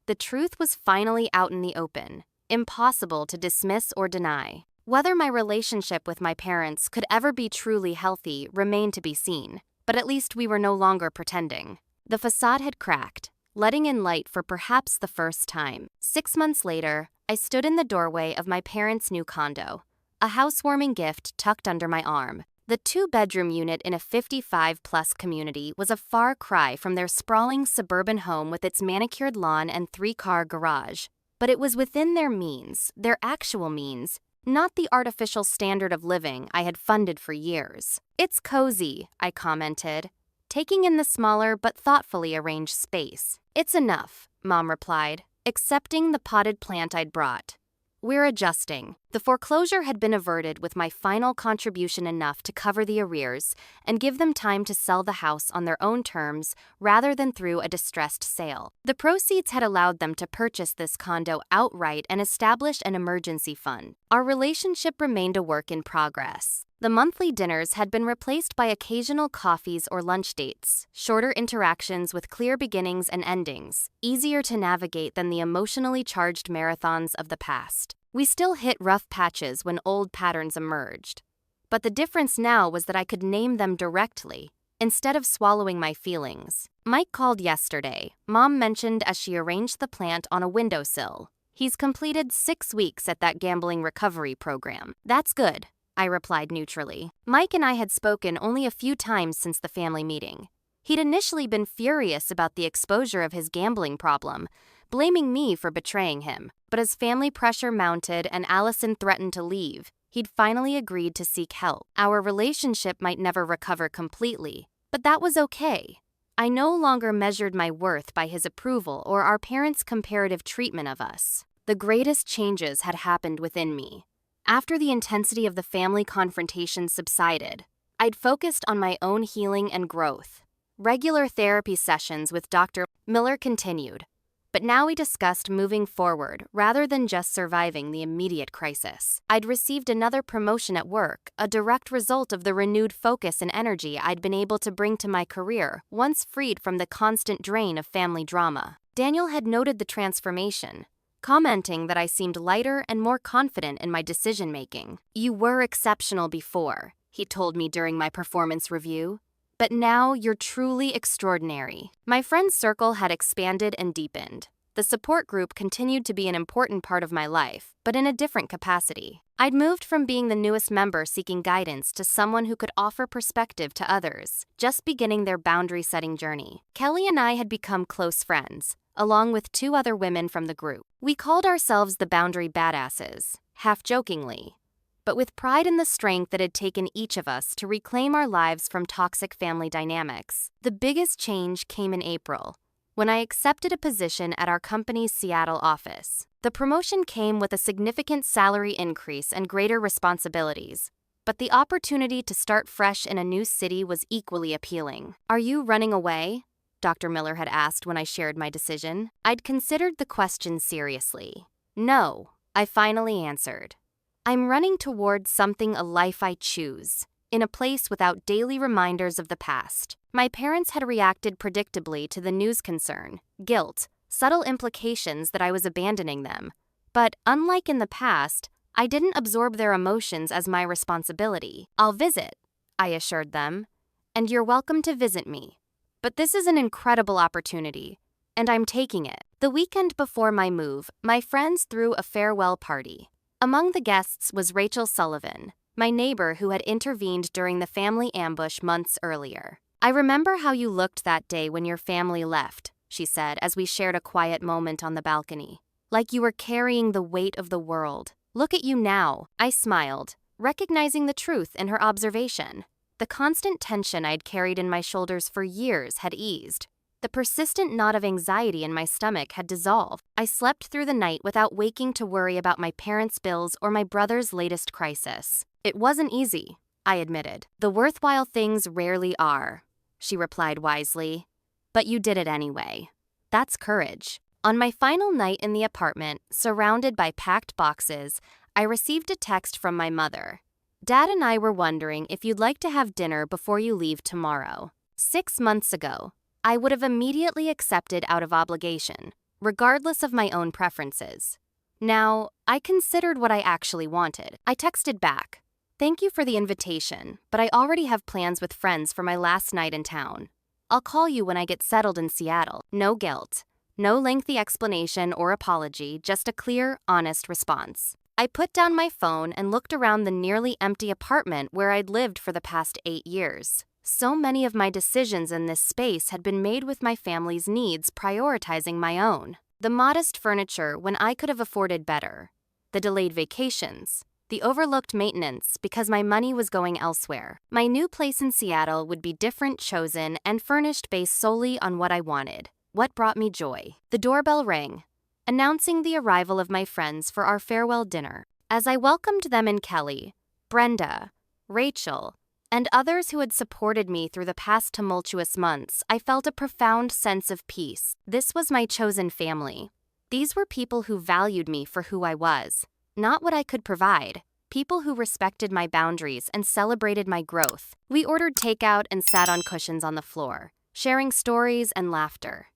Speaker 1: The truth was finally out in the open, impossible to dismiss or deny. Whether my relationship with my parents could ever be truly healthy remained to be seen, but at least we were no longer pretending. The facade had cracked, letting in light for perhaps the first time. 6 months later, I stood in the doorway of my parents' new condo, a housewarming gift tucked under my arm. The 2-bedroom unit in a 55-plus community was a far cry from their sprawling suburban home with its manicured lawn and 3-car garage. But it was within their means, their actual means, not the artificial standard of living I had funded for years. "It's cozy," I commented, taking in the smaller but thoughtfully arranged space. "It's enough," Mom replied, accepting the potted plant I'd brought. "We're adjusting." The foreclosure had been averted with my final contribution enough to cover the arrears and give them time to sell the house on their own terms rather than through a distressed sale. The proceeds had allowed them to purchase this condo outright and establish an emergency fund. Our relationship remained a work in progress. The monthly dinners had been replaced by occasional coffees or lunch dates, shorter interactions with clear beginnings and endings, easier to navigate than the emotionally charged marathons of the past. We still hit rough patches when old patterns emerged. But the difference now was that I could name them directly, instead of swallowing my feelings. Mike called yesterday, Mom mentioned as she arranged the plant on a windowsill. "He's completed 6 weeks at that gambling recovery program." "That's good," I replied neutrally. Mike and I had spoken only a few times since the family meeting. He'd initially been furious about the exposure of his gambling problem, blaming me for betraying him. But as family pressure mounted and Allison threatened to leave, he'd finally agreed to seek help. Our relationship might never recover completely, but that was okay. I no longer measured my worth by his approval or our parents' comparative treatment of us. The greatest changes had happened within me. After the intensity of the family confrontation subsided, I'd focused on my own healing and growth. Regular therapy sessions with Dr. Miller continued, but now we discussed moving forward rather than just surviving the immediate crisis. I'd received another promotion at work, a direct result of the renewed focus and energy I'd been able to bring to my career, once freed from the constant drain of family drama. Daniel had noted the transformation, commenting that I seemed lighter and more confident in my decision-making. "You were exceptional before," he told me during my performance review, "but now you're truly extraordinary." My friend circle had expanded and deepened. The support group continued to be an important part of my life, but in a different capacity. I'd moved from being the newest member seeking guidance to someone who could offer perspective to others, just beginning their boundary-setting journey. Kelly and I had become close friends, along with 2 other women from the group. We called ourselves the Boundary Badasses, half-jokingly, but with pride in the strength that had taken each of us to reclaim our lives from toxic family dynamics. The biggest change came in April, when I accepted a position at our company's Seattle office. The promotion came with a significant salary increase and greater responsibilities, but the opportunity to start fresh in a new city was equally appealing. "Are you running away?" Dr. Miller had asked when I shared my decision. I'd considered the question seriously. "No," I finally answered. "I'm running toward something, a life I choose, in a place without daily reminders of the past." My parents had reacted predictably to the news concern, guilt, subtle implications that I was abandoning them. But unlike in the past, I didn't absorb their emotions as my responsibility. "I'll visit," I assured them, "and you're welcome to visit me. But this is an incredible opportunity, and I'm taking it." The weekend before my move, my friends threw a farewell party. Among the guests was Rachel Sullivan, my neighbor who had intervened during the family ambush months earlier. "I remember how you looked that day when your family left," she said as we shared a quiet moment on the balcony. "Like you were carrying the weight of the world. Look at you now." I smiled, recognizing the truth in her observation. The constant tension I'd carried in my shoulders for years had eased. The persistent knot of anxiety in my stomach had dissolved. I slept through the night without waking to worry about my parents' bills or my brother's latest crisis. "It wasn't easy," I admitted. "The worthwhile things rarely are," she replied wisely. "But you did it anyway. That's courage." On my final night in the apartment, surrounded by packed boxes, I received a text from my mother. "Dad and I were wondering if you'd like to have dinner before you leave tomorrow." 6 months ago, I would have immediately accepted out of obligation, regardless of my own preferences. Now, I considered what I actually wanted. I texted back, "Thank you for the invitation, but I already have plans with friends for my last night in town. I'll call you when I get settled in Seattle." No guilt, no lengthy explanation or apology, just a clear, honest response. I put down my phone and looked around the nearly empty apartment where I'd lived for the past 8 years. So many of my decisions in this space had been made with my family's needs prioritizing my own. The modest furniture when I could have afforded better. The delayed vacations, the overlooked maintenance because my money was going elsewhere. My new place in Seattle would be different, chosen, and furnished based solely on what I wanted, what brought me joy. The doorbell rang, announcing the arrival of my friends for our farewell dinner. As I welcomed them in, Kelly, Brenda, Rachel, and others who had supported me through the past tumultuous months, I felt a profound sense of peace. This was my chosen family. These were people who valued me for who I was, not what I could provide. People who respected my boundaries and celebrated my growth. We ordered takeout and sat on cushions on the floor, sharing stories and laughter.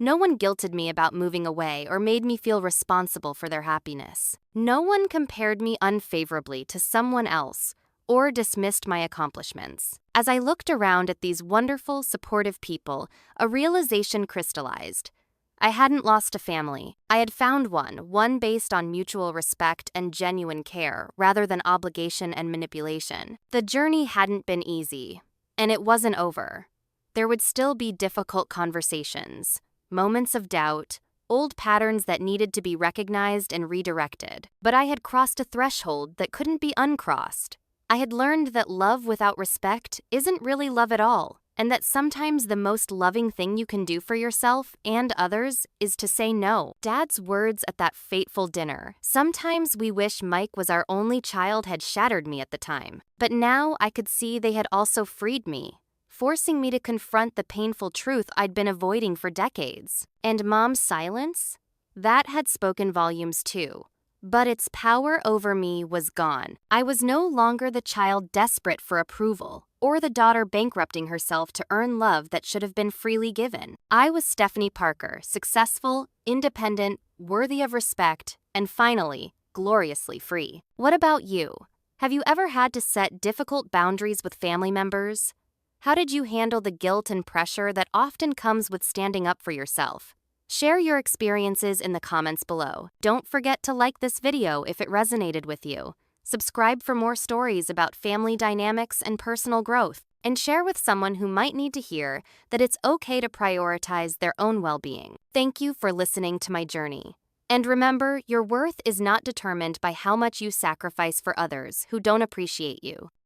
Speaker 1: No one guilted me about moving away or made me feel responsible for their happiness. No one compared me unfavorably to someone else or dismissed my accomplishments. As I looked around at these wonderful, supportive people, a realization crystallized. I hadn't lost a family. I had found one based on mutual respect and genuine care rather than obligation and manipulation. The journey hadn't been easy, and it wasn't over. There would still be difficult conversations, moments of doubt, old patterns that needed to be recognized and redirected. But I had crossed a threshold that couldn't be uncrossed. I had learned that love without respect isn't really love at all, and that sometimes the most loving thing you can do for yourself and others is to say no. Dad's words at that fateful dinner, "Sometimes we wish Mike was our only child," had shattered me at the time. But now I could see they had also freed me, forcing me to confront the painful truth I'd been avoiding for decades. And Mom's silence? That had spoken volumes too. But its power over me was gone. I was no longer the child desperate for approval, or the daughter bankrupting herself to earn love that should have been freely given. I was Stephanie Parker, successful, independent, worthy of respect, and finally, gloriously free. What about you? Have you ever had to set difficult boundaries with family members? How did you handle the guilt and pressure that often comes with standing up for yourself? Share your experiences in the comments below. Don't forget to like this video if it resonated with you. Subscribe for more stories about family dynamics and personal growth, and share with someone who might need to hear that it's okay to prioritize their own well-being. Thank you for listening to my journey. And remember, your worth is not determined by how much you sacrifice for others who don't appreciate you.